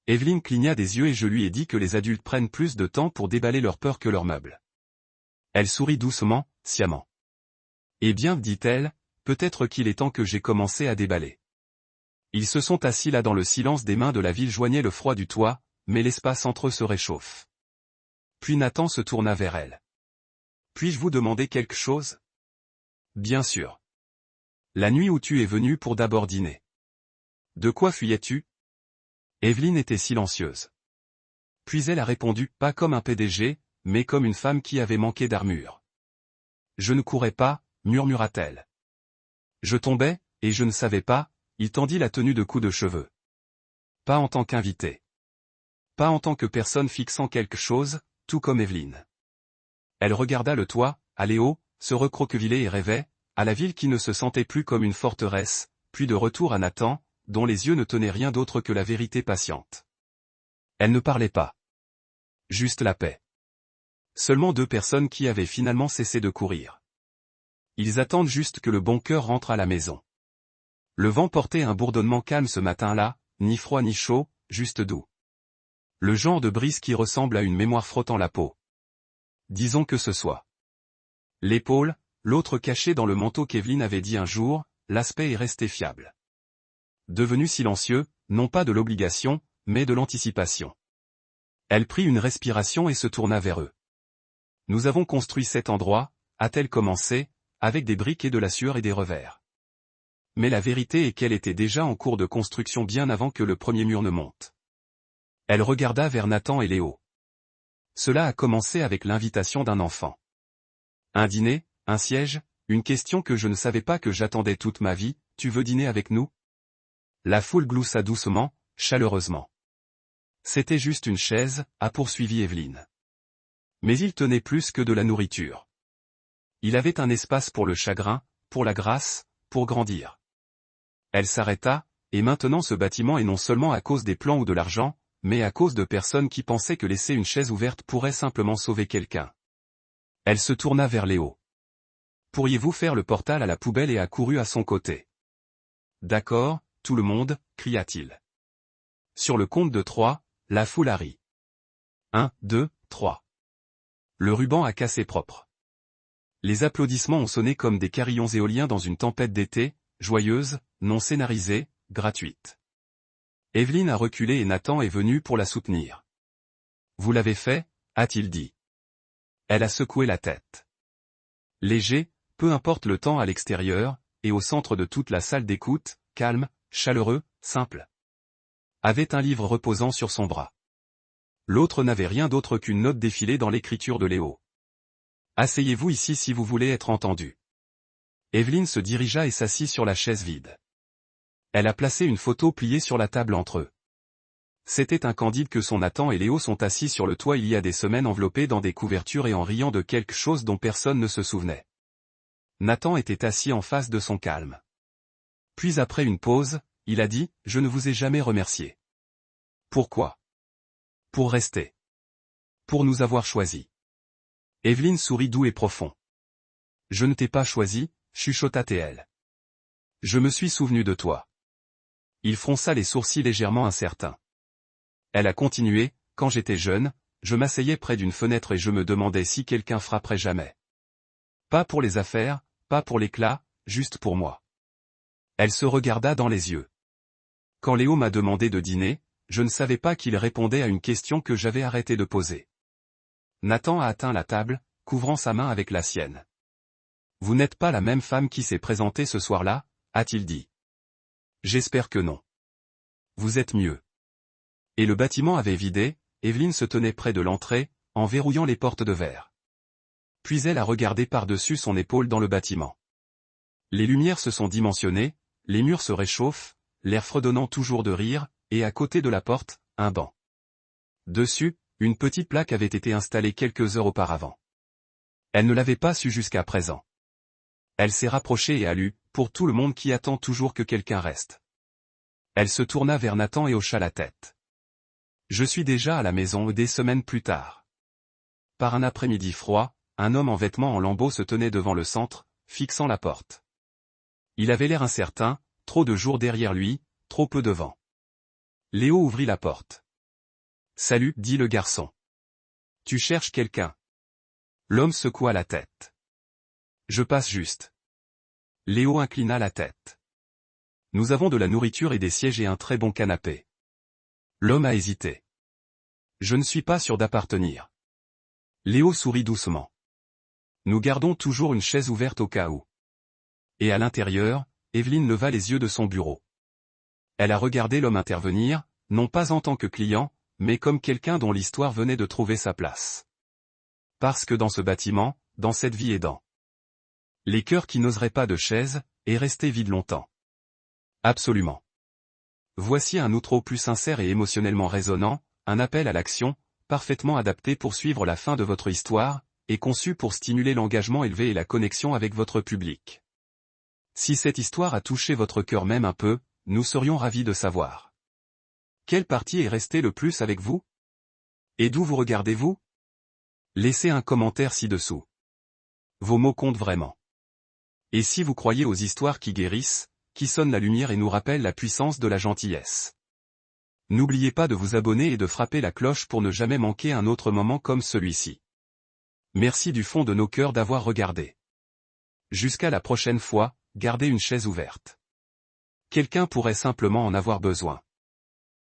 Evelyne cligna des yeux et je lui ai dit que les adultes prennent plus de temps pour déballer leurs peurs que leurs meubles. Elle sourit doucement, sciemment. Eh bien, dit-elle, peut-être qu'il est temps que j'ai commencé à déballer. Ils se sont assis là dans le silence des mains de la ville joignait le froid du toit, mais l'espace entre eux se réchauffe. Puis Nathan se tourna vers elle. Puis-je vous demander quelque chose? Bien sûr. La nuit où tu es venue pour d'abord dîner. De quoi fuyais-tu? Evelyne était silencieuse. Puis elle a répondu, pas comme un PDG, mais comme une femme qui avait manqué d'armure. Je ne courais pas, murmura-t-elle. Je tombais, et je ne savais pas, il tendit la tenue de coups de cheveux. Pas en tant qu'invité. Pas en tant que personne fixant quelque chose, tout comme Evelyne. Elle regarda le toit, allait haut, se recroquevillait et rêvait, à la ville qui ne se sentait plus comme une forteresse, puis de retour à Nathan, dont les yeux ne tenaient rien d'autre que la vérité patiente. Elle ne parlait pas. Juste la paix. Seulement 2 personnes qui avaient finalement cessé de courir. Ils attendent juste que le bon cœur rentre à la maison. Le vent portait un bourdonnement calme ce matin-là, ni froid ni chaud, juste doux. Le genre de brise qui ressemble à une mémoire frottant la peau. Disons que ce soit. L'épaule, l'autre cachée dans le manteau qu'Evelyne avait dit un jour, l'aspect est resté fiable. Devenu silencieux, non pas de l'obligation, mais de l'anticipation. Elle prit une respiration et se tourna vers eux. Nous avons construit cet endroit, a-t-elle commencé, avec des briques et de la sueur et des revers. Mais la vérité est qu'elle était déjà en cours de construction bien avant que le premier mur ne monte. Elle regarda vers Nathan et Léo. Cela a commencé avec l'invitation d'un enfant. Un dîner, un siège, une question que je ne savais pas que j'attendais toute ma vie, tu veux dîner avec nous? La foule gloussa doucement, chaleureusement. C'était juste une chaise, a poursuivi Evelyne. Mais il tenait plus que de la nourriture. Il avait un espace pour le chagrin, pour la grâce, pour grandir. Elle s'arrêta, et maintenant ce bâtiment est non seulement à cause des plans ou de l'argent, mais à cause de personnes qui pensaient que laisser une chaise ouverte pourrait simplement sauver quelqu'un. Elle se tourna vers Léo. Pourriez-vous faire le portal à la poubelle et accourut à son côté. D'accord, tout le monde, cria-t-il. Sur le compte de 3, la foule a ri. 1, 2, 3. Le ruban a cassé propre. Les applaudissements ont sonné comme des carillons éoliens dans une tempête d'été, joyeuse, non scénarisée, gratuite. Evelyne a reculé et Nathan est venu pour la soutenir. Vous l'avez fait, a-t-il dit. Elle a secoué la tête. Léger, peu importe le temps à l'extérieur, et au centre de toute la salle d'écoute, calme, chaleureux, simple. Avait un livre reposant sur son bras. L'autre n'avait rien d'autre qu'une note défilée dans l'écriture de Léo. Asseyez-vous ici si vous voulez être entendu. Evelyne se dirigea et s'assit sur la chaise vide. Elle a placé une photo pliée sur la table entre eux. C'était un Candide que son Nathan et Léo sont assis sur le toit il y a des semaines enveloppés dans des couvertures et en riant de quelque chose dont personne ne se souvenait. Nathan était assis en face de son calme. Puis après une pause, il a dit, je ne vous ai jamais remercié. Pourquoi? Pour rester. Pour nous avoir choisis. Evelyne sourit doux et profond. Je ne t'ai pas choisi, chuchota-t-elle. Je me suis souvenu de toi. Il fronça les sourcils légèrement incertains. Elle a continué, quand j'étais jeune, je m'asseyais près d'une fenêtre et je me demandais si quelqu'un frapperait jamais. Pas pour les affaires, pas pour l'éclat, juste pour moi. Elle se regarda dans les yeux. Quand Léo m'a demandé de dîner, je ne savais pas qu'il répondait à une question que j'avais arrêté de poser. Nathan a atteint la table, couvrant sa main avec la sienne. Vous n'êtes pas la même femme qui s'est présentée ce soir-là, a-t-il dit. J'espère que non. Vous êtes mieux. Et le bâtiment avait vidé, Evelyne se tenait près de l'entrée, en verrouillant les portes de verre. Puis elle a regardé par-dessus son épaule dans le bâtiment. Les lumières se sont dimensionnées, les murs se réchauffent, l'air fredonnant toujours de rire, et à côté de la porte, un banc. Dessus, une petite plaque avait été installée quelques heures auparavant. Elle ne l'avait pas su jusqu'à présent. Elle s'est rapprochée et a lu, pour tout le monde qui attend toujours que quelqu'un reste. Elle se tourna vers Nathan et hocha la tête. Je suis déjà à la maison des semaines plus tard. Par un après-midi froid, un homme en vêtements en lambeaux se tenait devant le centre, fixant la porte. Il avait l'air incertain, trop de jours derrière lui, trop peu de vent. Léo ouvrit la porte. Salut, dit le garçon. Tu cherches quelqu'un? L'homme secoua la tête. Je passe juste. Léo inclina la tête. Nous avons de la nourriture et des sièges et un très bon canapé. L'homme a hésité. Je ne suis pas sûr d'appartenir. Léo sourit doucement. Nous gardons toujours une chaise ouverte au cas où. Et à l'intérieur, Evelyne leva les yeux de son bureau. Elle a regardé l'homme intervenir, non pas en tant que client, mais comme quelqu'un dont l'histoire venait de trouver sa place. Parce que dans ce bâtiment, dans cette vie aidant. Les cœurs qui n'oseraient pas de chaise, et rester vides longtemps. Absolument. Voici un outro plus sincère et émotionnellement résonnant, un appel à l'action, parfaitement adapté pour suivre la fin de votre histoire, et conçu pour stimuler l'engagement élevé et la connexion avec votre public. Si cette histoire a touché votre cœur même un peu, nous serions ravis de savoir. Quelle partie est restée le plus avec vous? Et d'où vous regardez-vous? Laissez un commentaire ci-dessous. Vos mots comptent vraiment. Et si vous croyez aux histoires qui guérissent, qui sonnent la lumière et nous rappellent la puissance de la gentillesse. N'oubliez pas de vous abonner et de frapper la cloche pour ne jamais manquer un autre moment comme celui-ci. Merci du fond de nos cœurs d'avoir regardé. Jusqu'à la prochaine fois, gardez une chaise ouverte. Quelqu'un pourrait simplement en avoir besoin.